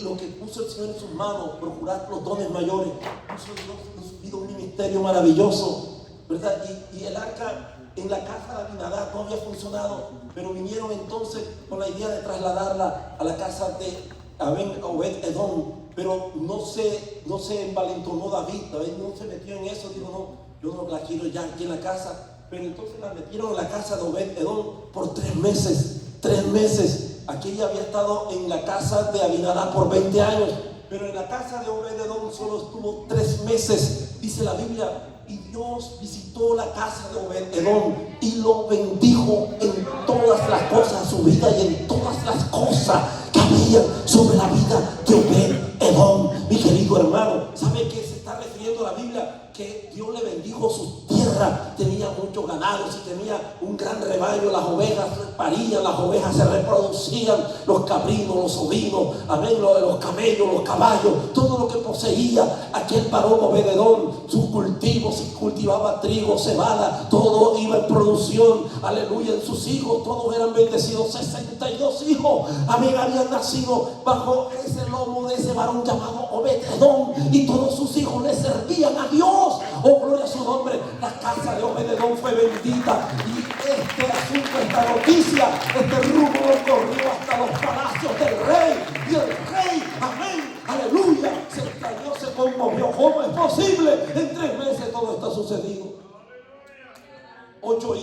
lo que puso el Señor en sus manos, procurar los dones mayores. Puso Dios en su vida un ministerio maravilloso, ¿verdad? Y el arca en la casa de Abinadab no había funcionado, pero vinieron entonces con la idea de trasladarla a la casa de Obed-Edom, pero no se envalentonó David no se metió en eso, dijo, no, yo no la quiero ya aquí en la casa. Pero entonces la metieron en la casa de Obed-Edom por 3 meses. aquella había estado en la casa de Abinadab por 20 años, pero en la casa de Obed-Edom solo estuvo 3 meses, dice la Biblia. Y Dios visitó la casa de Obed-Edom y lo bendijo en todas las cosas de su vida y en todas las cosas que había sobre la vida de Obed-Edom. Mi querido hermano, ¿sabe qué se está refiriendo la Biblia? Que Dios le bendijo su tierra. Tenía muchos ganados y tenía un gran rebaño. Las ovejas parían, las ovejas se reproducían, los cabrinos, los ovinos, amén, los camellos, los caballos, todo lo que poseía aquel varón Obed-Edom, sus cultivos, si cultivaba trigo, cebada, todo iba en producción, aleluya. En sus hijos todos eran bendecidos. 62 hijos, amén, habían nacido bajo ese lomo de ese varón llamado Obed-Edom, y todos sus hijos le servían a Dios. Oh, gloria a su nombre. La casa de Obed-Edom fue bendita, y este asunto, esta noticia, este rumbo corrió hasta los palacios del rey, y el rey, amén, aleluya, se extrañó, se conmovió. ¿Cómo es posible? En 3 meses todo está sucedido. 8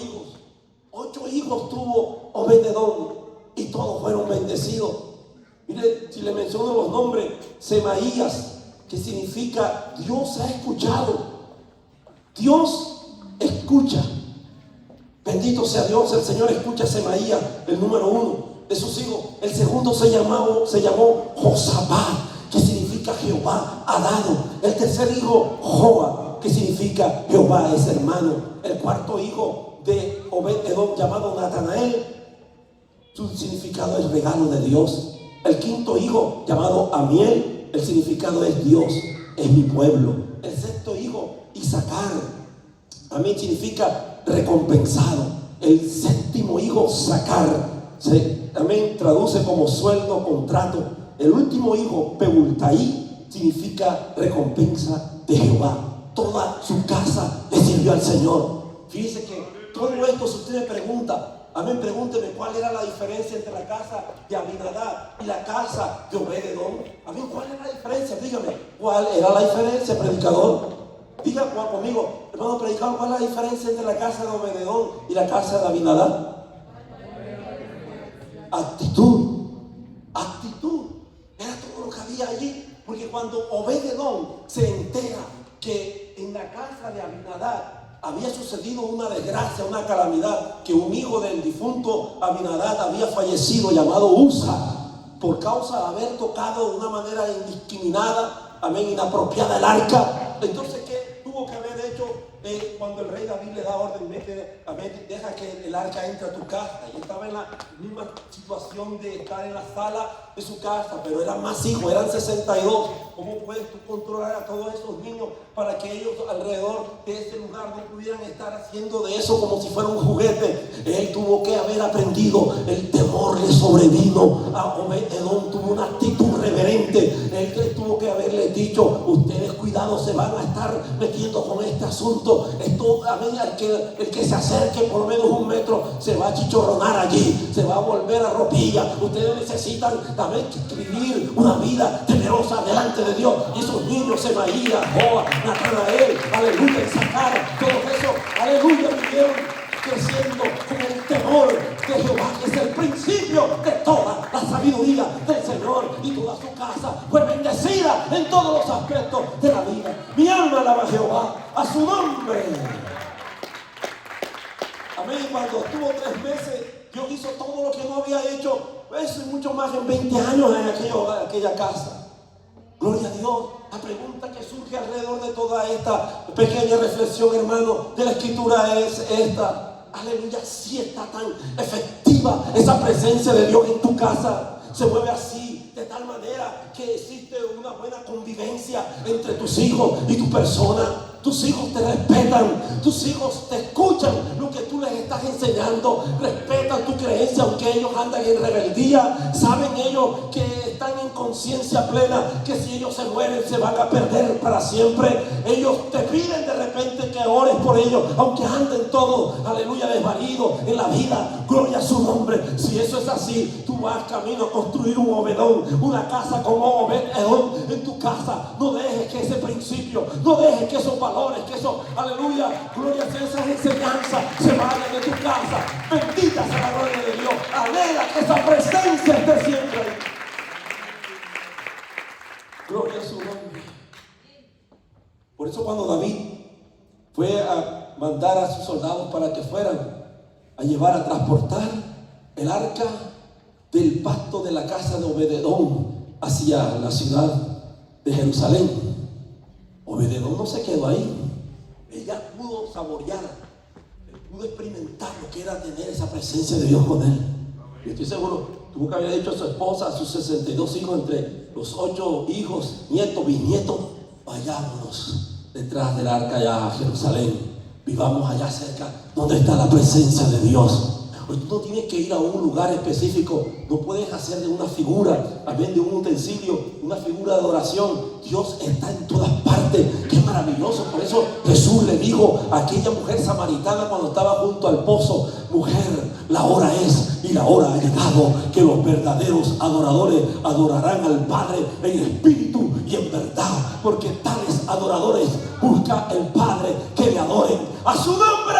hijos tuvo Obed-Edom, y todos fueron bendecidos. Mire, si le menciono los nombres: Semaías, que significa Dios ha escuchado. Dios escucha. Bendito sea Dios. El Señor escucha a Semaías, el número 1 de sus hijos. El segundo se llamó Josabad, que significa Jehová ha dado. El tercer hijo, Joa, que significa Jehová es hermano. El cuarto hijo de Obed-Edom, llamado Natanael, su significado es regalo de Dios. El quinto hijo, llamado Amiel, el significado es Dios es mi pueblo. El sexto hijo, Isaacar, amén, significa recompensado. El séptimo hijo, Sacar, también traduce como sueldo, contrato. El último hijo, Peultaí, significa recompensa de Jehová. Toda su casa le sirvió al Señor. Fíjese que todo esto, si usted me pregunta, amén, pregúnteme cuál era la diferencia entre la casa de Abinadab y la casa de Obed-Edom. Amén, ¿cuál era la diferencia? Dígame, ¿cuál era la diferencia, predicador? Diga conmigo, hermano predicador, ¿cuál es la diferencia entre la casa de Obed-Edom y la casa de Abinadab? Actitud. Era todo lo que había allí. Porque cuando Obed-Edom se entera que en la casa de Abinadab había sucedido una desgracia, una calamidad, que un hijo del difunto Abinadab había fallecido, llamado Usa, por causa de haber tocado de una manera indiscriminada, amén, inapropiada el arca. Entonces, ¿qué tuvo que haber hecho? Cuando el rey David le da orden, deja que el arca entre a tu casa. Y estaba en la misma situación de estar en la sala de su casa, pero eran más hijos, eran 62. ¿Cómo puedes tú controlar a todos esos niños para que ellos alrededor de ese lugar no pudieran estar haciendo de eso como si fuera un juguete? Él tuvo que haber aprendido. El temor le sobrevino a Obed-Edom. Tuvo una actitud reverente. Él tuvo que haberle dicho: ustedes cuidado, se van a estar metiendo con este asunto. Esto, amén, el que se acerque por lo menos 1 metro se va a chichorronar allí, se va a volver a ropilla. Ustedes necesitan, amén, vivir una vida temerosa delante de Dios. Y esos niños, Semaías, Joa, Natanael, aleluya, Isaacar, todo eso, aleluya, vivieron creciendo con el temor de Jehová, que es el principio de toda la sabiduría del Señor. Y toda su casa fue bendecida en todos los aspectos de la vida. Mi alma alaba a Jehová, a su nombre. Amén. Cuando estuvo 3 meses, Dios hizo todo lo que no había hecho, eso y mucho más, en 20 años en aquella casa. Gloria a Dios. La pregunta que surge alrededor de toda esta pequeña reflexión, hermano, de la Escritura es esta: aleluya, si está tan efectiva esa presencia de Dios en tu casa, se mueve así, de tal manera que existe una buena convivencia entre tus hijos y tu persona. Tus hijos te respetan, tus hijos te escuchan lo que tú les estás enseñando, respetan tu creencia aunque ellos andan en rebeldía. Saben ellos que están en conciencia plena que si ellos se mueren se van a perder para siempre. Ellos te piden de repente que ores por ellos aunque anden todos, aleluya, desvalidos en la vida. Gloria a su nombre. Si eso es así, tú vas camino a construir un Obedón, una casa como Obed-Edom en tu casa. No dejes que ese principio, no dejes que esos valores, que eso, aleluya, gloria a esas enseñanzas se vayan de tu casa. Bendita sea la gloria de Dios. anhela que esa presencia esté siempre ahí. Gloria a su nombre. Por eso cuando David fue a mandar a sus soldados para que fueran a llevar, a transportar el arca del pacto de la casa de Obed-edom hacia la ciudad de Jerusalén, Obed-edom no se quedó ahí. Ella pudo saborear, pudo experimentar lo que era tener esa presencia de Dios con él. Y estoy seguro, tuvo que haber dicho a su esposa, a sus 62 hijos, entre los 8 hijos, nietos, bisnietos: vayámonos detrás del arca allá a Jerusalén, vivamos allá cerca donde está la presencia de Dios. Pues tú no tienes que ir a un lugar específico, no puedes hacer de una figura, amén, de un utensilio, una figura de adoración. Dios está en todas partes. Qué maravilloso. Por eso Jesús le dijo a aquella mujer samaritana cuando estaba junto al pozo: mujer, la hora es y la hora ha llegado que los verdaderos adoradores adorarán al Padre en espíritu y en verdad, porque tales adoradores busca el Padre que le adoren a su nombre.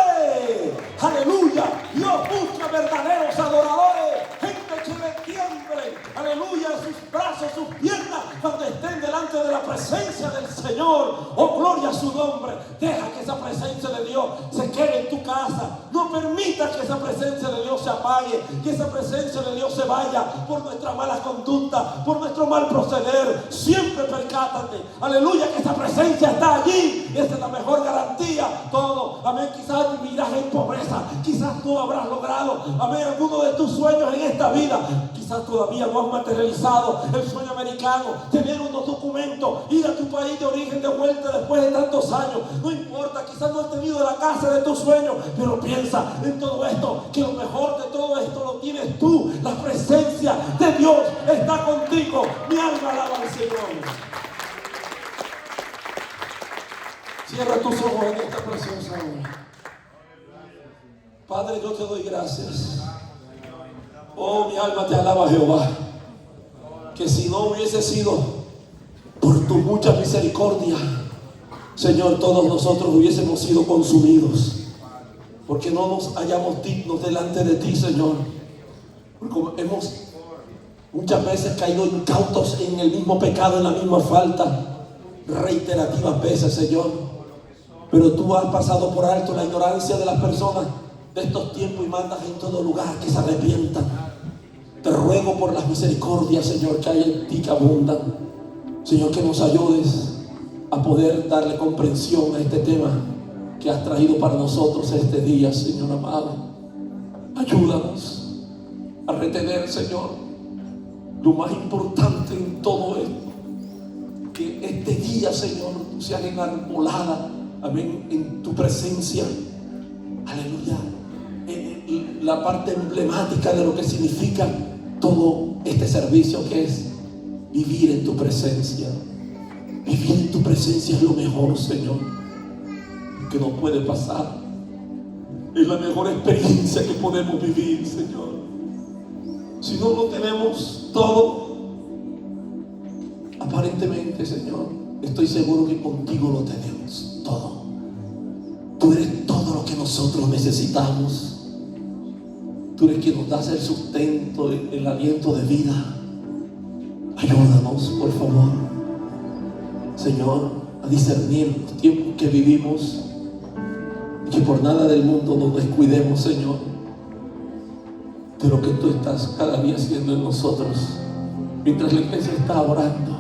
Aleluya. Dios busca verdaderos adoradores, gente que le tiemble, aleluya, sus brazos, sus piernas, cuando estén delante de la presencia del Señor. Oh, gloria a su nombre. Deja que esa presencia de Dios se quede en tu casa. No permita que esa presencia de Dios se apague, que esa presencia de Dios se vaya por nuestra mala conducta, por nuestro mal proceder. Siempre percátate, aleluya, que esa presencia está allí. Esa es la mejor garantía. Todo, amén. Quizás vivirás en pobreza, quizás no habrás logrado, amén, alguno de tus sueños en esta vida. Quizás todavía no has materializado el sueño americano, tener unos documentos, ir a tu país de origen de vuelta después de tantos años. No importa, quizás no has tenido la casa de tus sueños, pero piensa en todo esto, que lo mejor de todo esto lo tienes tú. La presencia de Dios está contigo. Mi alma alaba al Señor. Cierra tus ojos en esta preciosa hora. Padre, yo te doy gracias. Oh, mi alma te alaba, Jehová. Que si no hubiese sido por tu mucha misericordia, Señor, todos nosotros hubiésemos sido consumidos, porque no nos hallamos dignos delante de ti, Señor. Porque hemos muchas veces caído incautos en el mismo pecado, en la misma falta, reiterativas veces, Señor. Pero tú has pasado por alto la ignorancia de las personas de estos tiempos y mandas en todo lugar que se arrepientan. Te ruego por las misericordias, Señor, que hay en ti, que abundan. Señor, que nos ayudes a poder darle comprensión a este tema que has traído para nosotros este día, Señor amado. Ayúdanos a retener, Señor, lo más importante en todo esto. Que este día, Señor, tú seas enarbolada, amén, en tu presencia. Aleluya. En la parte emblemática de lo que significa todo este servicio, que es vivir en tu presencia. Vivir en tu presencia es lo mejor, Señor, que nos puede pasar. Es la mejor experiencia que podemos vivir, Señor. Si no lo tenemos todo, aparentemente, Señor, estoy seguro que contigo lo tenemos todo. Tú eres todo lo que nosotros necesitamos. Tú eres quien nos das el sustento, el aliento de vida. Ayúdanos, por favor, Señor, a discernir los tiempos que vivimos, y que por nada del mundo nos descuidemos, Señor, de lo que tú estás cada día haciendo en nosotros. Mientras la iglesia está orando,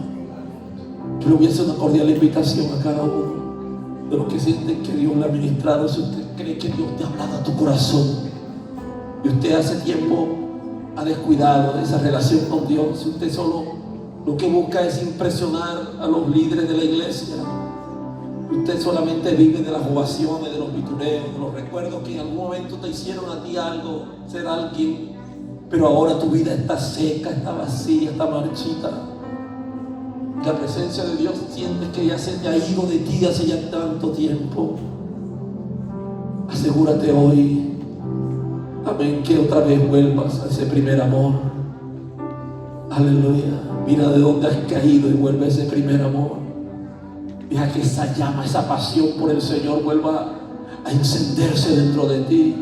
yo le voy a hacer una cordial invitación a cada uno de los que sienten que Dios le ha ministrado. Si usted cree que Dios te ha hablado a tu corazón y usted hace tiempo ha descuidado esa relación con Dios, si usted solo lo que busca es impresionar a los líderes de la iglesia, usted solamente vive de las ovaciones, de los vitureos, de los recuerdos que en algún momento te hicieron a ti algo, ser alguien, pero ahora tu vida está seca, está vacía, está marchita. La presencia de Dios sientes que ya se te ha ido de ti hace ya tanto tiempo. Asegúrate hoy, amén, que otra vez vuelvas a ese primer amor. Aleluya. Mira de dónde has caído y vuelve a ese primer amor. Deja que esa llama, esa pasión por el Señor vuelva a encenderse dentro de ti.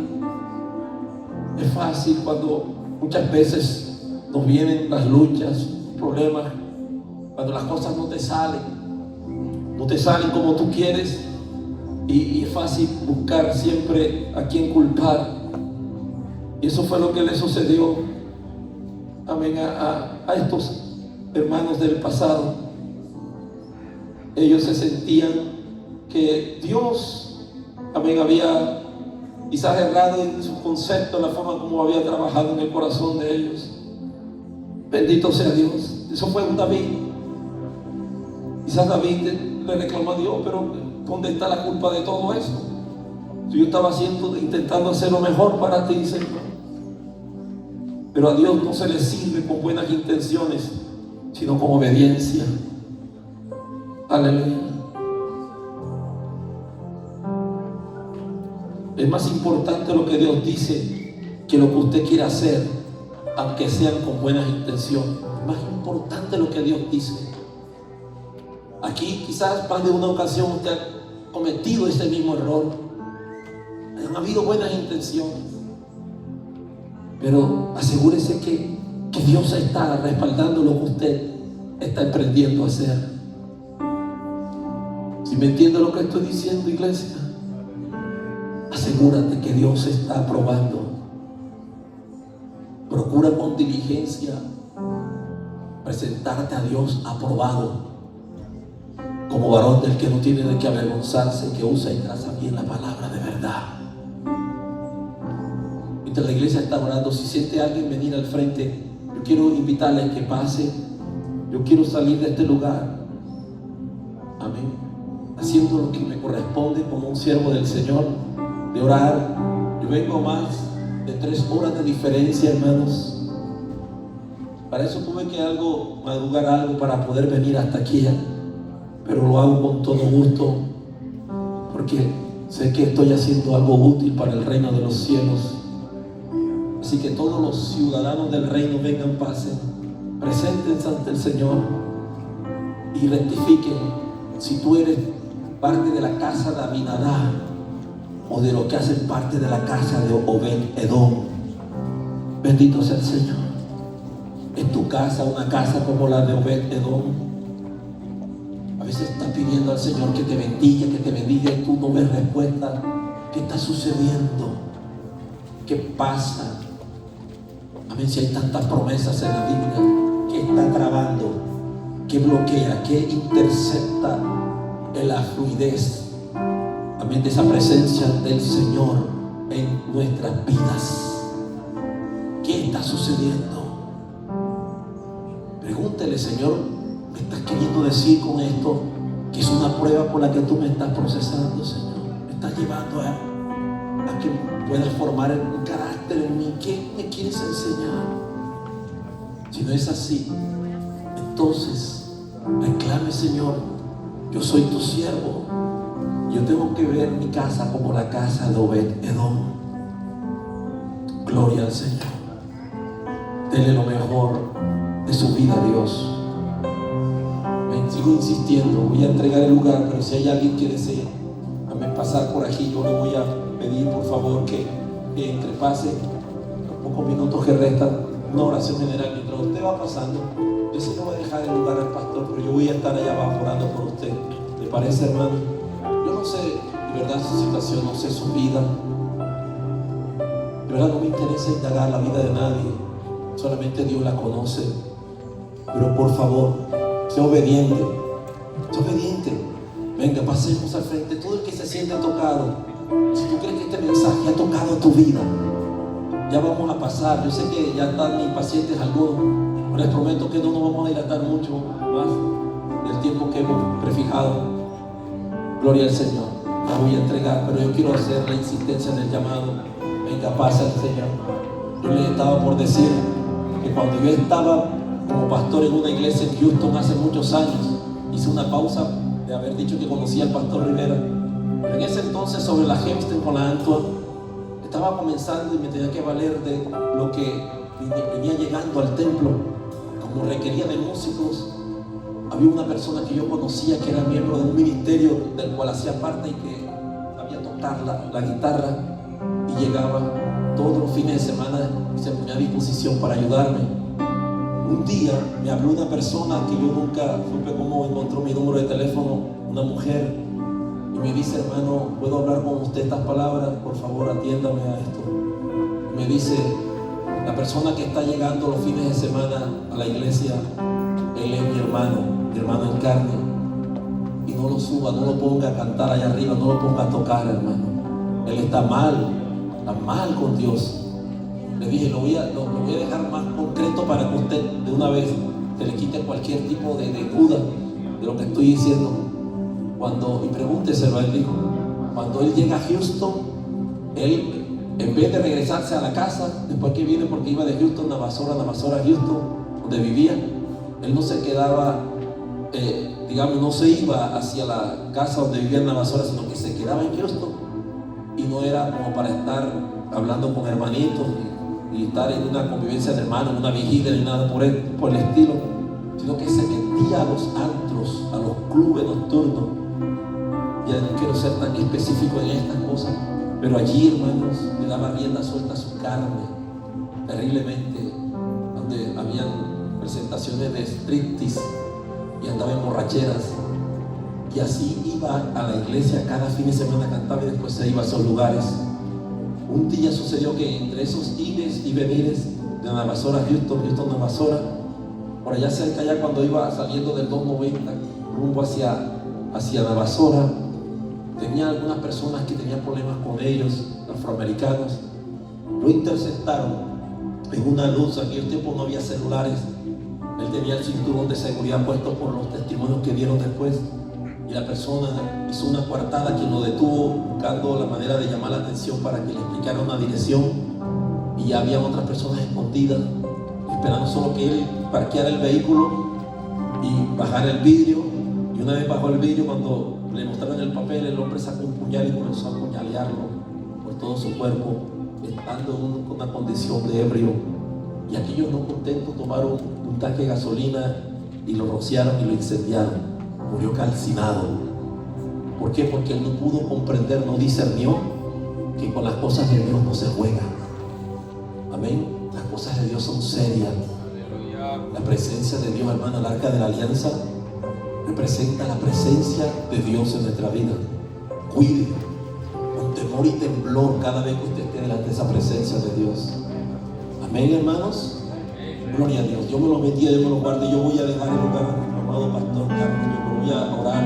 Es fácil cuando Muchas veces nos vienen las luchas, problemas, cuando las cosas no te salen como tú quieres, y es fácil buscar siempre a quien culpar. Y eso fue lo que le sucedió, amén, a estos hermanos del pasado. Ellos se sentían que Dios, amén, había quizás errado en su concepto, en la forma como había trabajado en el corazón de ellos. Bendito sea Dios. Eso fue un David. Quizás David le reclamó a Dios, pero ¿dónde está la culpa de todo eso? Yo estaba intentando hacer lo mejor para ti, Señor. Pero a Dios no se le sirve con buenas intenciones, sino con obediencia. Aleluya. Es más importante lo que Dios dice que lo que usted quiere hacer, aunque sean con buenas intenciones. Es más importante lo que Dios dice. Aquí quizás más de una ocasión usted ha cometido ese mismo error. Han habido buenas intenciones, pero asegúrese que Dios está respaldando lo que usted está emprendiendo a hacer. Si me entiende lo que estoy diciendo, iglesia, asegúrate que Dios está aprobando. Procura con diligencia presentarte a Dios aprobado, como varón del que no tiene de qué avergonzarse, que usa y traza bien la palabra de verdad. Mientras la iglesia está orando, si siente a alguien venir al frente, yo quiero invitarle a que pase. Yo quiero salir de este lugar, amén, haciendo lo que me corresponde como un siervo del Señor, de orar. Yo vengo más de 3 horas de diferencia, hermanos. Para eso tuve que madrugar algo para poder venir hasta aquí, pero lo hago con todo gusto, porque sé que estoy haciendo algo útil para el reino de los cielos. Así que todos los ciudadanos del reino vengan, pasen, preséntense ante el Señor y rectifiquen si tú eres parte de la casa de Abinadab o de lo que hacen parte de la casa de Obed-Edom. Bendito sea el Señor. ¿Es tu casa una casa como la de Obed-Edom? A veces estás pidiendo al Señor que te bendiga y tú no ves respuesta. ¿Qué está sucediendo? ¿Qué pasa? Amén. Si hay tantas promesas en la Biblia, ¿qué está trabando? ¿Qué bloquea? ¿Qué intercepta en la fluidez, amén, de esa presencia del Señor en nuestras vidas? ¿Qué está sucediendo? Pregúntele: Señor, ¿me estás queriendo decir con esto que es una prueba por la que tú me estás procesando, Señor? ¿Me estás llevando a que puedas formar un carácter en mí? ¿Qué me quieres enseñar? Si no es así, entonces reclame: Señor, yo soy tu siervo. Yo tengo que ver mi casa como la casa de Obed-Edom. Gloria al Señor. Dele lo mejor de su vida a Dios. Sigo insistiendo, voy a entregar el lugar, pero si hay alguien que desee pasar por aquí, yo le voy a pedir por favor que entre, pase los pocos minutos que restan, una oración general. Mientras usted va pasando, yo sí no voy a dejar el lugar al pastor, pero yo voy a estar allá abajo orando por usted. ¿Le parece, hermano? Yo no sé de verdad su situación, no sé su vida, de verdad no me interesa indagar la vida de nadie, solamente Dios la conoce. Pero por favor, sea obediente, sea obediente. Venga, pasemos al frente. Todo el que se siente tocado, si tú crees que este mensaje ha tocado tu vida, ya vamos a pasar. Yo sé que ya están impacientes algunos, pero les prometo que no nos vamos a dilatar mucho más del tiempo que hemos prefijado. Gloria al Señor. La voy a entregar, pero yo quiero hacer la insistencia en el llamado. Venga, pasa el Señor. Yo les estaba por decir que cuando yo estaba como pastor en una iglesia en Houston hace muchos años, hice una pausa de haber dicho que conocía al pastor Rivera. Pero en ese entonces, sobre la Hempstead con la Antoine, estaba comenzando y me tenía que valer de lo que venía llegando al templo. Como requería de músicos, había una persona que yo conocía que era miembro de un ministerio del cual hacía parte y que sabía tocar la guitarra, y llegaba todos los fines de semana se ponía a disposición para ayudarme. Un día me habló una persona que yo nunca supe cómo encontró mi número de teléfono, una mujer, y me dice: hermano, ¿puedo hablar con usted estas palabras? Por favor, atiéndame a esto. Y me dice: la persona que está llegando los fines de semana a la iglesia, él es mi hermano en carne, y no lo suba, no lo ponga a cantar allá arriba, no lo ponga a tocar, hermano. Él está mal con Dios. Le dije: lo voy a dejar más concreto para que usted de una vez se le quite cualquier tipo de duda de lo que estoy diciendo. Y pregúnteselo a él, dijo. Cuando él llega a Houston, él, en vez de regresarse a la casa, después que viene, porque iba de Houston a Navasora a Houston, donde vivía, él no se quedaba, no se iba hacia la casa donde vivía en Navasora, sino que se quedaba en Houston. Y no era como para estar hablando con hermanitos y estar en una convivencia de hermanos, una vigilia ni nada por el estilo, sino que se metía a los antros, a los clubes nocturnos. Ya no quiero ser tan específico en estas cosas, pero allí, hermanos, le daba rienda suelta a su carne, terriblemente, donde habían presentaciones de striptease y andaba en borracheras. Y así iba a la iglesia cada fin de semana, cantaba y después se iba a esos lugares. Un día sucedió que entre esos ires y venires de Navasora a Houston, Navasora, por allá cerca, ya cuando iba saliendo del 290 rumbo hacia Navasora, tenía algunas personas que tenían problemas con ellos, afroamericanos. Lo interceptaron en una luz. En aquel tiempo no había celulares. Él tenía el cinturón de seguridad puesto por los testimonios que dieron después. Y la persona hizo una coartada, quien lo detuvo buscando la manera de llamar la atención para que le explicara una dirección. Y ya había otras personas escondidas, esperando solo que él parqueara el vehículo y bajara el vidrio. Y una vez bajó el vidrio, cuando le mostraron el papel, el hombre sacó un puñal y comenzó a apuñalearlo por todo su cuerpo, estando en una condición de ebrio. Y aquellos no contentos tomaron un tanque de gasolina y lo rociaron y lo incendiaron. Murió calcinado. ¿Por qué? Porque él no pudo comprender, no discernió que con las cosas de Dios no se juega. Amén. Las cosas de Dios son serias. La presencia de Dios, hermano, el arca de la alianza representa la presencia de Dios en nuestra vida. Cuide con temor y temblor cada vez que usted esté delante de esa presencia de Dios. Amén, hermanos. Gloria a Dios. Dios me los bendiga, Dios me los guarde. Yo voy a dejar el lugar a nuestro amado pastor Carlos. Yo voy a orar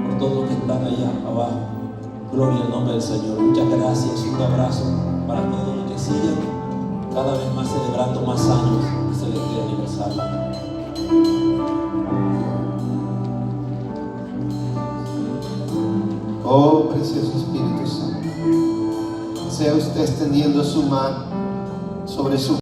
por todos los que están allá abajo. Gloria al nombre del Señor. Muchas gracias. Un abrazo para todos los que siguen cada vez más celebrando más años de celeste aniversario. Oh, precioso Espíritu Santo, sea usted extendiendo su mano sobre su